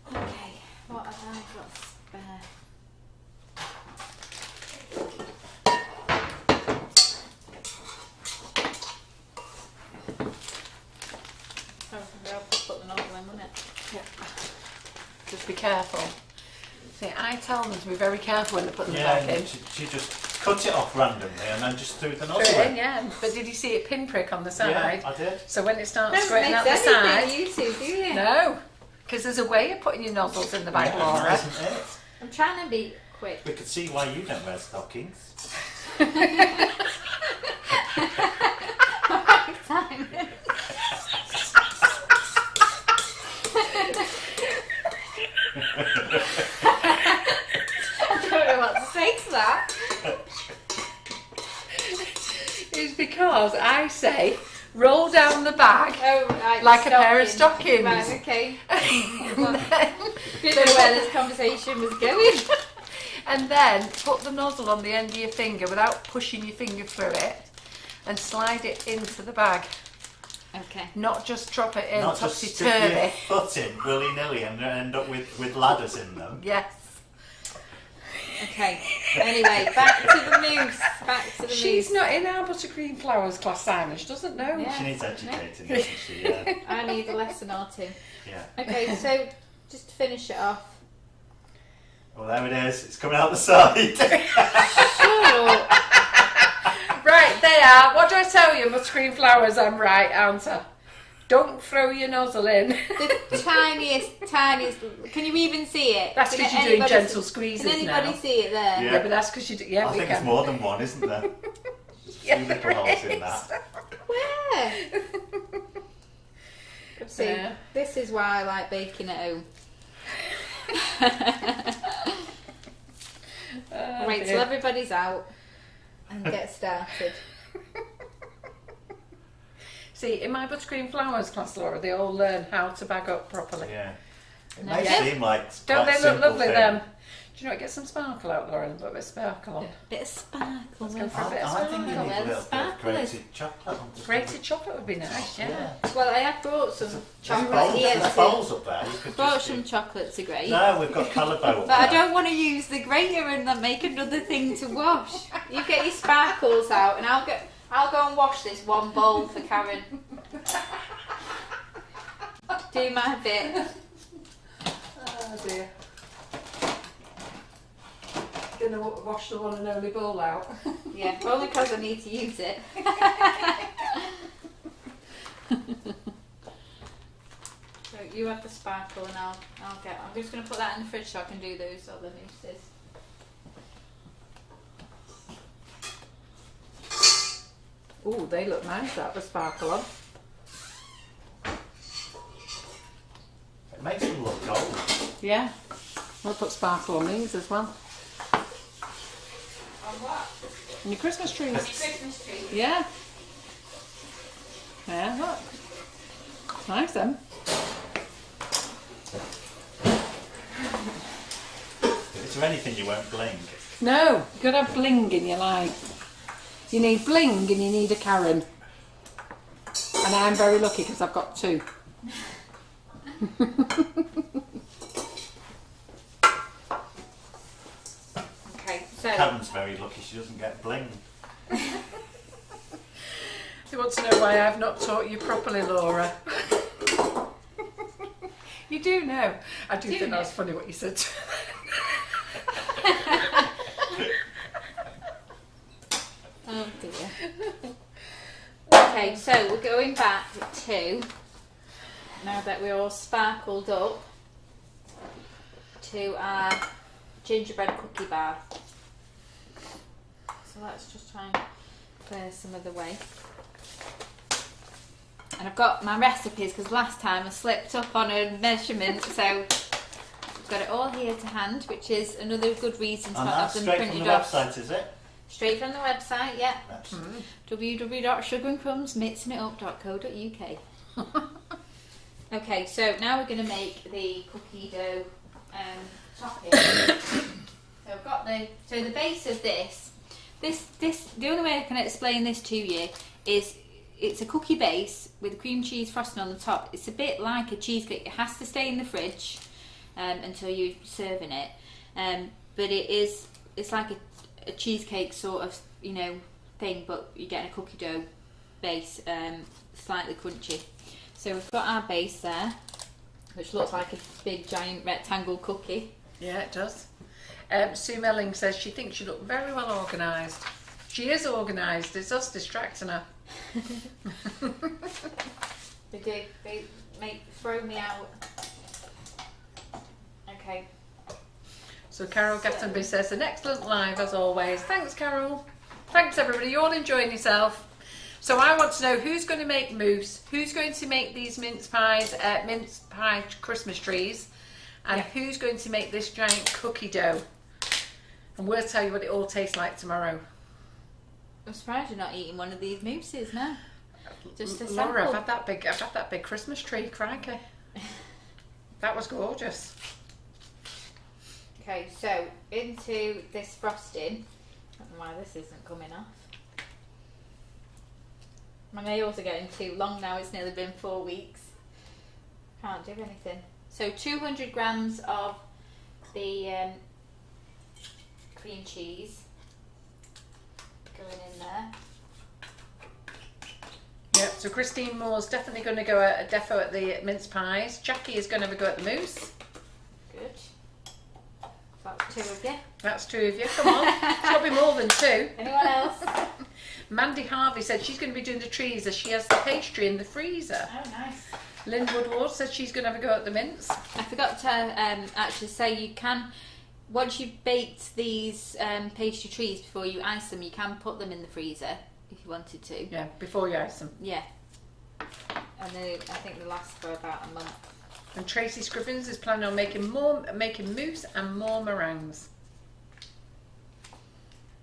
Okay, what have I got spare? I'll put the nozzle in, wouldn't it? Yeah. Just be careful. See, I tell them to be very careful when they put them back in. She just cut it off randomly and then just threw the Put nozzle it in. in, yeah. But did you see it pinprick on the side? Yeah, I did. So when it starts Don't squirting mix out the side, anything, you two, do you? no, because there's a way of putting your nozzles in the bag, Yeah, Laura. isn't it? I'm trying to be quick. We could see why you don't wear stockings. Simon. I don't know what to say to that. It's because I say roll down the bag Oh, right, like a pair of stocking. stockings. Right, okay. and, Didn't know where this conversation was going. and then put the nozzle on the end of your finger without pushing your finger through it and slide it into the bag. Okay. Not just drop it in Not just stick your topsy-turvy. foot in willy-nilly and end up with ladders in them. Yes. Okay. Anyway, back to the mousse. She's not in our buttercream flowers class, Simon. She doesn't know. Yeah. She needs educating, doesn't she? Yeah. I need a lesson or two. Yeah. Okay, so just to finish it off. Well, there it is. It's coming out the side. Shut up. Right, they are. What do I tell you, buttercream flowers? I'm right, aren't I? Don't throw your nozzle in. The tiniest. Can you even see it? That's Can because you're doing anybody gentle see- squeezes Can anybody now. see it there? Yeah. Yeah, but that's because you do. Yeah, I we think can. it's more than one, isn't there? Yeah, Two little holes in that. Where? See, Yeah. this is why I like baking at home. Oh, Wait dear. till everybody's out and get started. See, in my buttercream flowers class, Laura, they all learn how to bag up properly. Yeah. It No. may Yeah. seem like Don't quite they a look simple lovely thing. then? Do you know what? Get some sparkle out, Laura, and put a bit of sparkle on. Bit of sparkle. Let's go for a I bit of think you sparkle. need a Where the little bit of sparkle is. grated chocolate. on the Grated chocolate would be nice, yeah. Well, I have brought some There's chocolate bowls, here. there's To, bowls up there. You could brought just some do- chocolate to grate. No, we've got Calabo up But I there. don't want to use the grater and then make another thing to wash. You get your sparkles out, and I'll go and wash this one bowl for Karen. Do my bit. Oh dear. Gonna wash the one and only bowl out. Yeah, only because I need to use it. So you have the sparkle, and I'm just going to put that in the fridge so I can do those other mousses. Ooh, they look nice, that with sparkle on. It makes them look gold. Yeah. We'll put sparkle on these as well. On what? And your Christmas trees. Christmas tree. Yeah. Yeah, look. Nice then. Is there anything you won't blink? No, you've got to have bling in your life. You need bling and you need a Karen. And I'm very lucky because I've got two. Okay, so Karen's very lucky she doesn't get bling. You want to know why I've not taught you properly, Laura? You do know. I do think that was funny what you said. Oh dear. Okay, so we're going back to, now that we're all sparkled up, to our gingerbread cookie bar. So let's just try and clear some of the way. And I've got my recipes because last time I slipped up on a measurement, so I've got it all here to hand, which is another good reason to have them straight printed from the off. website, is it? Straight from the website, yeah. Absolutely. www.sugarandcrumbsmixingitup.co.uk. Okay, so now we're going to make the cookie dough topping. So I've got the base of this. The only way I can explain this to you is it's a cookie base with a cream cheese frosting on the top. It's a bit like a cheesecake. It has to stay in the fridge until you're serving it. But it's like a cheesecake sort of, thing, but you're getting a cookie dough base, slightly crunchy. So we've got our base there, which looks like a big giant rectangle cookie. Yeah, it does. Sue Melling says she thinks you look very well organised. She is organised, it's us distracting her. They do. They throw me out. Okay. So Carol Gattenby says, an excellent live as always. Thanks, Carol. Thanks, everybody. You're all enjoying yourself. So I want to know who's going to make mousse, who's going to make these mince pie Christmas trees, and who's going to make this giant cookie dough. And we'll tell you what it all tastes like tomorrow. I'm surprised you're not eating one of these mousses now. Just a Laura, sample. I've had that big Christmas tree, crikey. That was gorgeous. Okay, so into this frosting. I don't know why this isn't coming off. My nails are getting too long now. It's nearly been 4 weeks. Can't do anything. So 200 grams of the cream cheese going in there. Yep, so Christine Moore's definitely going to go at a defo at the mince pies. Jackie is going to have a go at the mousse. Good. That's 2 of you. That's 2 of you. Come on. It's got to be more than 2. Anyone else? Mandy Harvey said she's going to be doing the trees as she has the pastry in the freezer. Oh, nice. Lynn Woodward says she's going to have a go at the mince. I forgot to actually say you can, once you've baked these pastry trees before you ice them, you can put them in the freezer if you wanted to. Yeah, before you ice them. Yeah. And I think they last for about a month. And Tracy Scribbins is planning on making mousse and more meringues.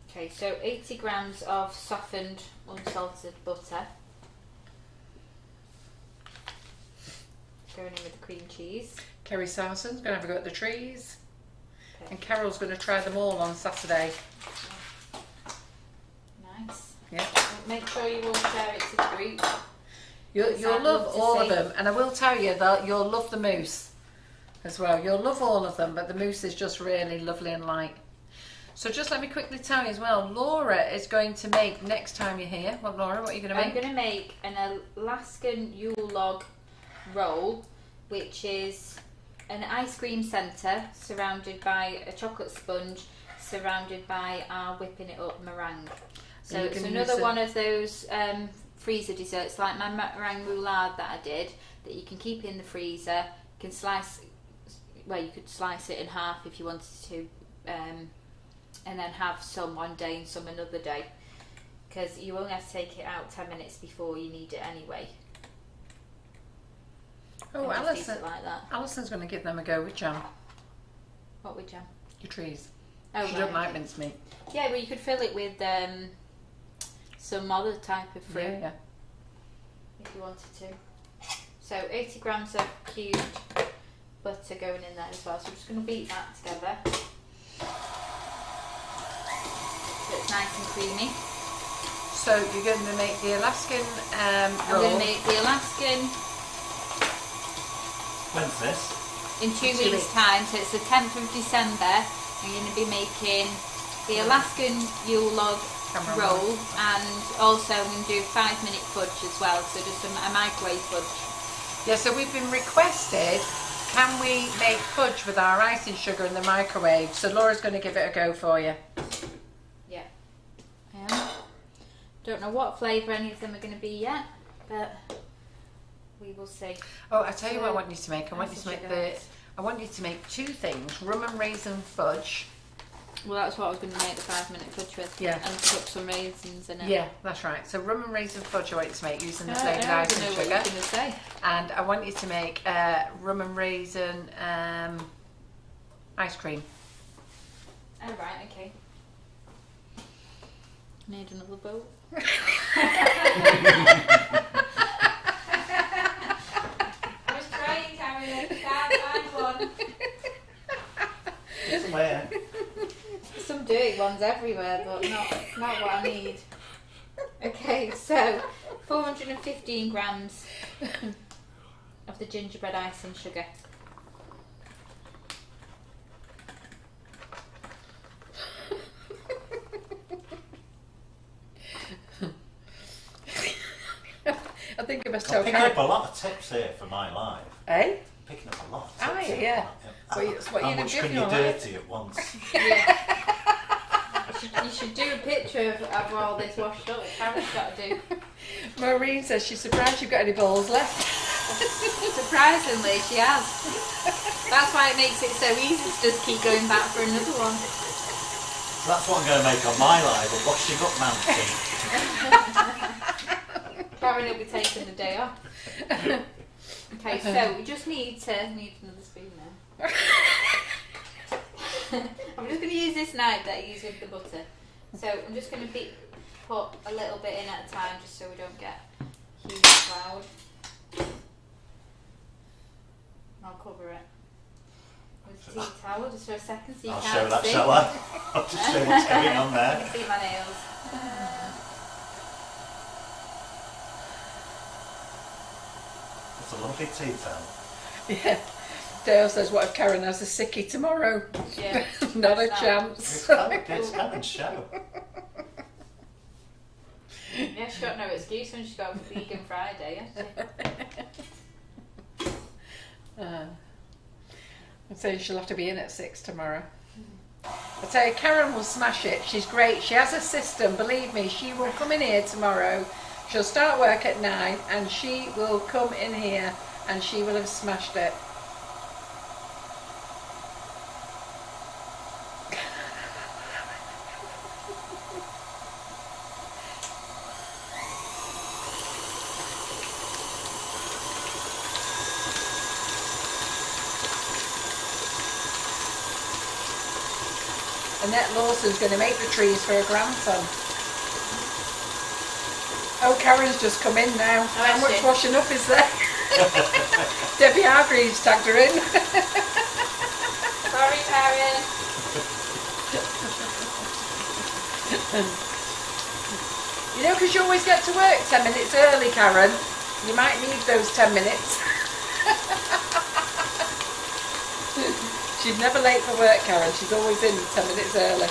Okay, so 80 grams of softened unsalted butter. Going in with the cream cheese. Kerry Sarson's going to have a go at the trees. Okay. And Carol's going to try them all on Saturday. Nice. Yeah. Make sure you all share it to the group. You'll love all of them, and I will tell you that you'll love the mousse as well. You'll love all of them, but the mousse is just really lovely and light. So just let me quickly tell you as well, Laura is going to make, next time you're here, Laura, what are you going to make? I'm going to make an Alaskan Yule log roll, which is an ice cream centre surrounded by a chocolate sponge, surrounded by our whipping it up meringue. So it's another one of those freezer desserts, like my meringue roulade that I did, that you can keep in the freezer. You can slice, well, you could slice it in half if you wanted to, and then have some one day and some another day, because you only have to take it out 10 minutes before you need it anyway. Oh, And just eat Alison, it like that. Alison's going to give them a go with jam. What with jam? Your trees. Oh, She right, doesn't like okay. mincemeat. Yeah, well, you could fill it with some other type of fruit Yeah. if you wanted to. So 80 grams of cubed butter going in there as well. So we're just going to beat that together. So it's nice and creamy. So you're going to make the Alaskan I'm roll. going to make the Alaskan When's this? in 2 weeks' time. So it's the 10th of December. I'm going to be making the Alaskan Yule log roll, and also I'm going to do 5-minute fudge as well, so just a microwave fudge. Yeah, so we've been requested, can we make fudge with our icing sugar in the microwave? So Laura's going to give it a go for you. Yeah, I am. Don't know what flavour any of them are going to be yet, but we will see. Oh, I tell you what I want you to make. I want you to make 2 things: rum and raisin fudge. Well, that's what I was going to make the 5-minute fudge with. Yeah. And put some raisins in it. Yeah, that's right. So rum and raisin fudge I want you to make using the flavoured I icing don't know sugar. what you're going to say. And I want you to make rum and raisin ice cream. Oh, right, okay. Need another bowl. Just trying, Karen. Can't find one. Somewhere. Some dirty ones everywhere, but not what I need. Okay, so 415 grams of the gingerbread icing sugar. I think I must I'm tell picking Karen. up a lot of tips here for my life. Eh? Picking up a lot of tips. Ah, here. yeah. Well, it's what How you'd have much can given you your life. dirty at once? Yeah. You should do a picture of all this washed up. Karen's got to do. Maureen says she's surprised you've got any balls left. Surprisingly, she has. That's why it makes it so easy to just keep going back for another one. So that's what I'm going to make on my live, a washing up mountain. Karen will be taking the day off. Okay, so we just need another spoon now. I'm just going to use this knife that I use with the butter. So I'm just going to put a little bit in at a time, just so we don't get huge cloud. I'll cover it with a tea towel just for a second so you I'll can't show that, see. shall I? I'll just show what's going on You there. can see my nails. It's a lovely tea towel. Yeah. Dale says, what if Karen has a sickie tomorrow? Yeah. Not a That's chance. It's Karen's show. Yeah, she's got no excuse when she's got vegan Friday, hasn't she? I'm saying she'll have to be in at 6 tomorrow. I tell you, Karen will smash it. She's great. She has a system. Believe me, she will come in here tomorrow. She'll start work at 9 and she will come in here and she will have smashed it. Annette Lawson's going to make the trees for her grandson. Oh, Karen's just come in now. How much washing up is there? Debbie Hargreaves tagged her in. Sorry, Karen. You know, because you always get to work 10 minutes early, Karen. You might need those 10 minutes. She's never late for work, Karen. She's always in 10 minutes early.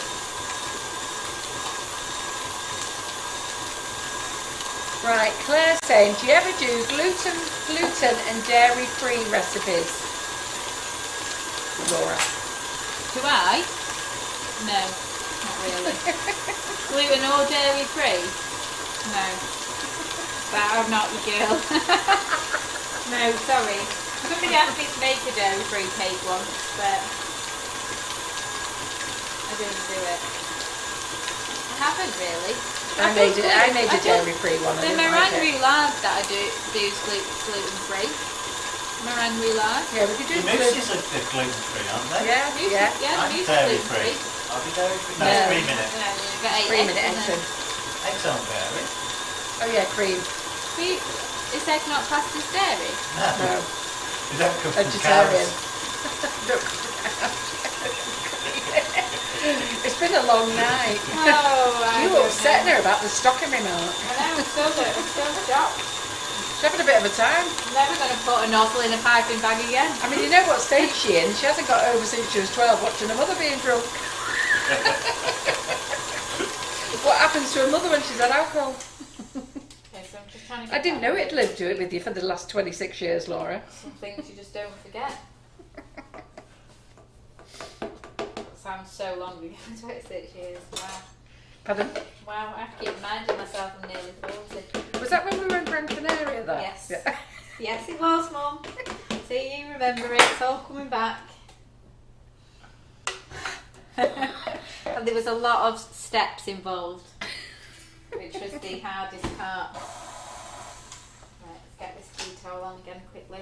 Right, Claire's saying, do you ever do gluten and dairy-free recipes? Laura. Do I? No, not really. Gluten or dairy free? No. But I'm not your girl. No, sorry. Somebody asked me to make a dairy free cake once, but I didn't do it. I haven't really. I made a dairy free one. The meringue roulade that I do is gluten free. Meringue roulade. Yeah, we could do The mousses are gluten free, aren't they? Yeah, yeah. Yeah, I'm the mousse dairy is gluten free. free. I'll be dairy free. No, No. 3 minutes. Yeah, you've got 8 3-minute eggs in eggs in. there. Eggs aren't dairy. Oh yeah, cream. Is egg not classed as dairy? No, You don't come from vegetarian. cows. It's been a long night. Oh, You were upsetting her about the stocking remark. I know, I'm still shocked. She's having a bit of a time. I'm never going to put a nozzle in a piping bag again. I mean, you know what stage she's in? She hasn't got over since she was 12 watching her mother being drunk. What happens to a mother when she's had alcohol? Okay, so I'm just trying to I didn't know it lived with you for the last 26 years, Laura. some things you just don't forget. Sounds so long ago, 26 years. Wow. Pardon? Wow, I keep reminding myself I'm nearly 40. Was that when we were in Gran Canaria though? Yes. Yeah. Yes, it was, Mum. See, you remember it. It's all coming back. And there was a lot of steps involved, which was the hardest part. Right, let's get this tea towel on again quickly.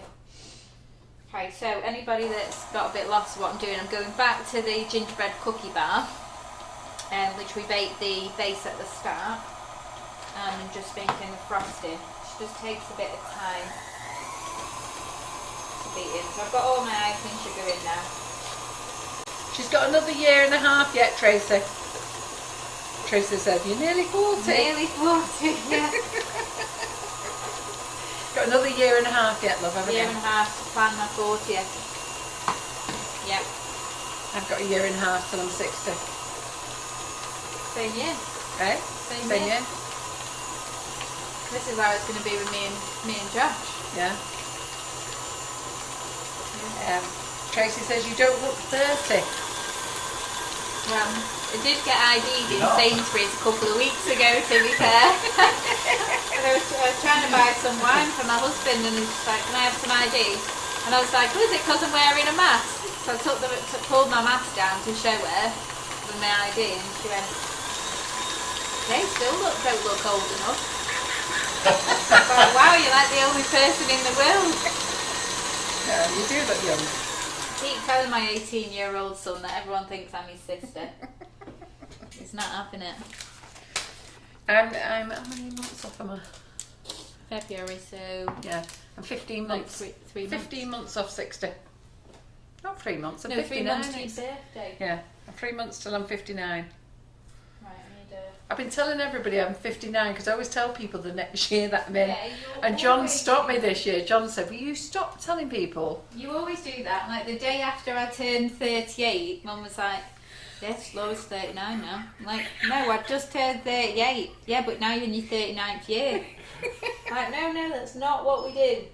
Okay, so anybody that's got a bit lost of what I'm doing, I'm going back to the gingerbread cookie bar, which we baked the base at the start, and I'm just making the frosting, which just takes a bit of time to beat in. So I've got all my icing sugar in now. She's got another year and a half yet, Tracy. Tracy said, you're nearly 40. Nearly 40, yeah. Got another year and a half yet, love, haven't you? Year and a half to plan my 40th. Yep. I've got a year and a half till I'm 60. Same year. Okay? Same year. year. This is how it's going to be with me and Josh. Yeah. Tracy says you don't look 30. Well, I did get ID'd in Sainsbury's a couple of weeks ago, to be fair. And I was trying to buy some wine for my husband, and he was like, can I have some ID? And I was like, oh, is it because I'm wearing a mask? So I pulled my mask down to show her with my ID, and she went, they still don't look old enough. I thought, wow, you're like the only person in the world. Yeah, you do look young. I keep telling my 18-year-old son that everyone thinks I'm his sister. He's not having it. I'm how many months off am I? February, so Yeah, I'm 15 months. 3 months. 15 months off 60. Not 3 months, I'm No, 3 59. months to your birthday. Yeah, I'm 3 months till I'm 59. Right, I need a... I've been telling everybody I'm 59 because I always tell people the next year that I'm in. Yeah, And John stopped me this year. John said, will you stop telling people? You always do that. Like the day after I turned 38, Mum was like, yes, Laura's 39 now. I'm like, no, I just turned 38. Yeah, but now you're in your 39th year. Like, no, that's not what we do.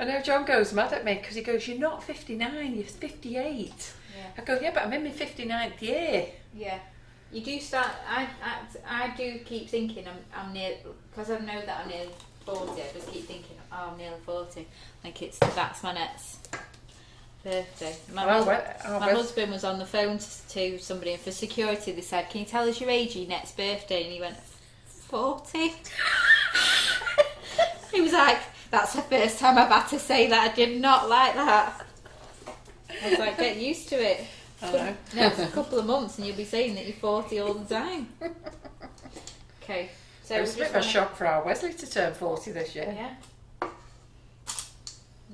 I know John goes mad at me because he goes, you're not 59, you're 58. Yeah. I go, yeah, but I'm in my 59th year. Yeah. You do start, I do keep thinking I'm near, because I know that I'm near 40, I just keep thinking, oh, I'm nearly 40. Like that's my next birthday. My husband was on the phone to somebody, and for security they said, can you tell us your age, your next birthday? And he went, 40? He was like, that's the first time I've had to say that. I did not like that. I was like, get used to it. I know. No, it's a couple of months and you'll be saying that you're 40 all the time. Okay. So it was a bit of a shock for our Wesley to turn 40 this year. Yeah.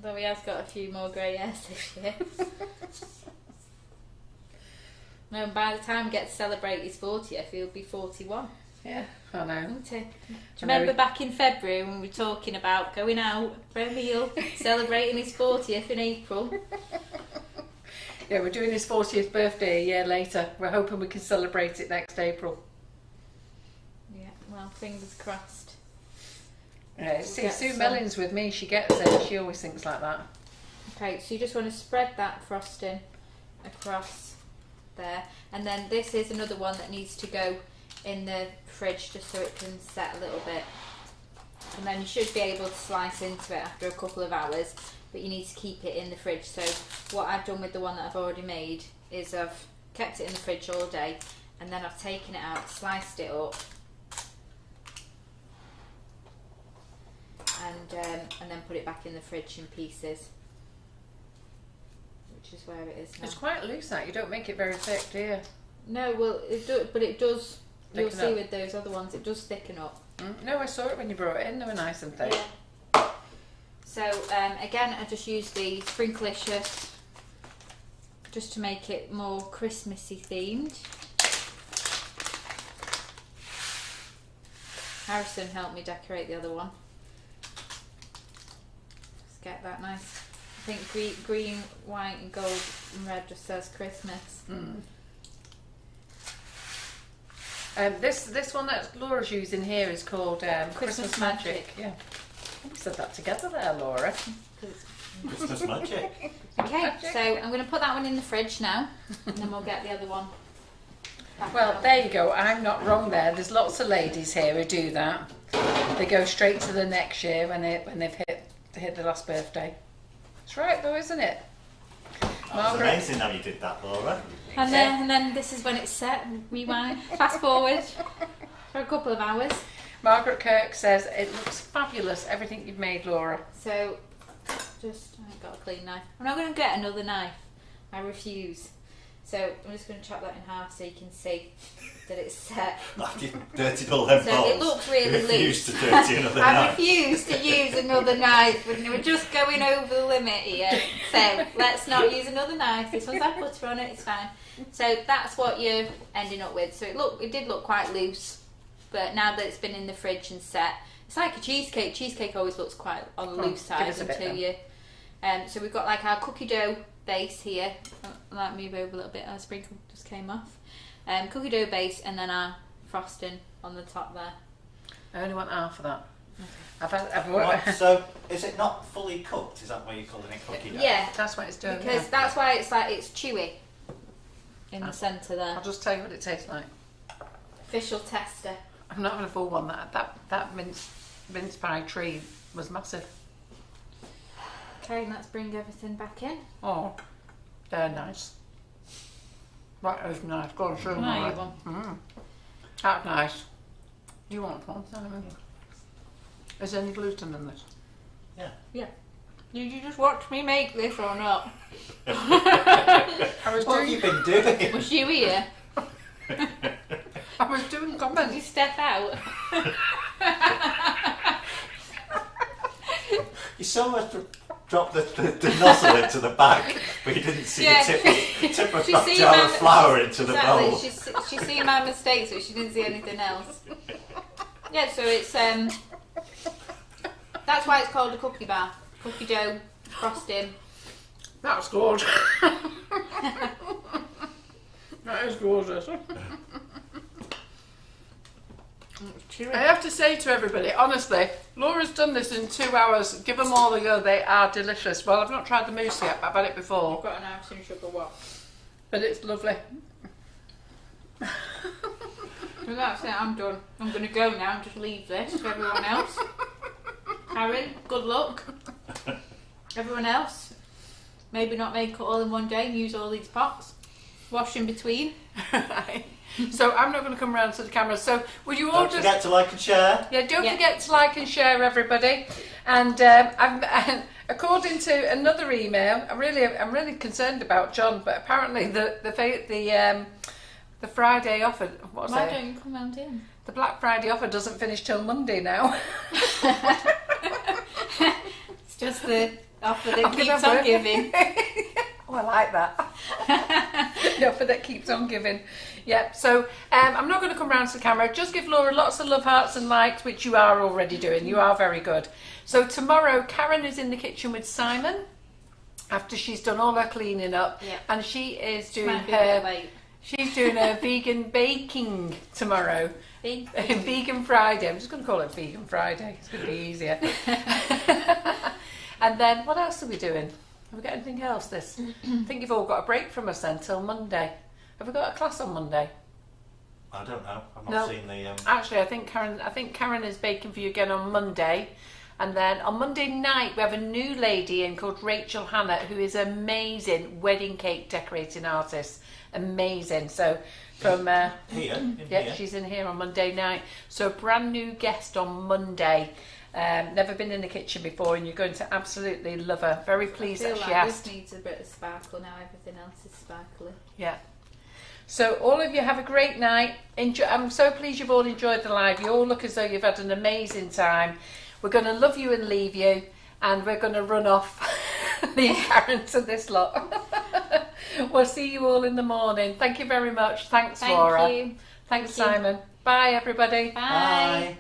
Though he has got a few more grey hairs this year. No, by the time he gets to celebrate his 40th, he'll be 41. Yeah, I know. Do you remember back in February when we were talking about going out for a meal, celebrating his 40th in April? Yeah, we're doing his 40th birthday a year later. We're hoping we can celebrate it next April. Yeah, well, fingers crossed. Yeah, see, Sue Mellon's with me. She gets it. She always thinks like that. Okay, so you just want to spread that frosting across there. And then this is another one that needs to go in the fridge just so it can set a little bit. And then you should be able to slice into it after a couple of hours, but you need to keep it in the fridge. So what I've done with the one that I've already made is I've kept it in the fridge all day, and then I've taken it out, sliced it up, and then put it back in the fridge in pieces, which is where it is now. It's quite loose, that. You don't make it very thick, do you? No, well, but it does. You'll Thicken see up. with those other ones, it does thicken up. No, I saw it when you brought it in. They were nice and thick. Yeah. So again, I just used the Sprinklicious just to make it more Christmassy themed. Harrison helped me decorate the other one. Just get that nice. I think green, white and gold and red just says Christmas. This one that Laura's using here is called Christmas Magic. Yeah. We said that together there, Laura. Christmas magic. Okay, so I'm going to put that one in the fridge now, and then we'll get the other one back Well, out. there you go. I'm not wrong there. There's lots of ladies here who do that. They go straight to the next year when they've hit the last birthday. It's right though, isn't it? That's amazing how you did that, Laura. And then this is when it's set. Rewind, fast forward for a couple of hours. Margaret Kirk says it looks fabulous. Everything you've made, Laura. So, I've got a clean knife. I'm not going to get another knife. I refuse. So I'm just going to chop that in half so you can see that it's set. After you've dirtied all them So balls. it looks really you refuse loose. to dirty another I knife. refuse to use another knife. We're just going over the limit here. So let's not use another knife. This one's had butter on it. It's fine. So that's what you're ending up with. So it did look quite loose, but now that it's been in the fridge and set, it's like a cheesecake. Cheesecake always looks quite on the loose side until you. So we've got like our cookie dough base here. I'll move over a little bit. Our sprinkle just came off. Cookie dough base, and then our frosting on the top there. I only want half of that. Right, so is it not fully cooked? Is that why you're calling it cookie dough? Yeah, That's what it's doing. because that's why it's chewy in the centre there. I'll just tell you what it tastes like. Official tester. I'm not having a full one. That mince pie tree was massive. Okay, let's bring everything back in. Oh, they're nice. That is nice. Go on, show them. Can I eat one? That's nice. Do you want one, Simon? Is there any gluten in this? Yeah. Yeah. Did you just watch me make this or not? I was What have you been doing? Was you here? I was doing Did you comments. step out? You saw us drop the nozzle into the bag, but you didn't see Yeah. the tip of She that seen jar my- of flour into the Exactly. bowl. She's seen my mistakes, but she didn't see anything else. Yeah, so it's that's why it's called a cookie bar. Cookie dough, frosting. That's good. That is gorgeous. I have to say to everybody, honestly, Laura's done this in 2 hours. Give them all a go. They are delicious. Well, I've not tried the mousse yet, but I've had it before. I've got an icing sugar what? But it's lovely. So that's it, I'm done. I'm going to go now and just leave this for everyone else. Karen, good luck. Everyone else, maybe not make it all in one day and use all these pots. Wash in between. Right. So I'm not going to come around to the camera. So would you all Don't forget to like and share. Yeah, don't Yeah. forget to like and share, everybody. And according to another email, I'm really concerned about John, but apparently the Friday offer, what's Why it? don't you come round in? The Black Friday offer doesn't finish till Monday now. It's just the offer that I'm gonna keeps have on it. giving. Oh, I like that. The offer that keeps on giving. Yeah, so I'm not going to come round to the camera. Just give Laura lots of love hearts and likes, which you are already doing. You are very good. So tomorrow, Karen is in the kitchen with Simon after she's done all her cleaning up, Yeah. and she is doing Might be a bit her. late. She's doing her vegan baking tomorrow. Vegan Friday. I'm just going to call it Vegan Friday. It's going to be easier. And then what else are we doing? Have we got anything else? I think you've all got a break from us then till Monday. Have we got a class on Monday? I don't know. I've not No. seen the. Actually, I think Karen is baking for you again on Monday. And then on Monday night we have a new lady in called Rachel Hannah, who is an amazing wedding cake decorating artist. Amazing. So from Here. she's in here on Monday night. So a brand new guest on Monday. Never been in the kitchen before, and you're going to absolutely love her. Very pleased I feel that she like asked. this needs a bit of sparkle now. Everything else is sparkly. Yeah. So all of you have a great night. Enjoy. I'm so pleased you've all enjoyed the live. You all look as though you've had an amazing time. We're going to love you and leave you, and we're going to run off. Leave Karen to this lot. We'll see you all in the morning. Thank you very much. Thanks, Thank Laura. you. Thanks, Thank you. Simon. Bye, everybody. Bye. Bye.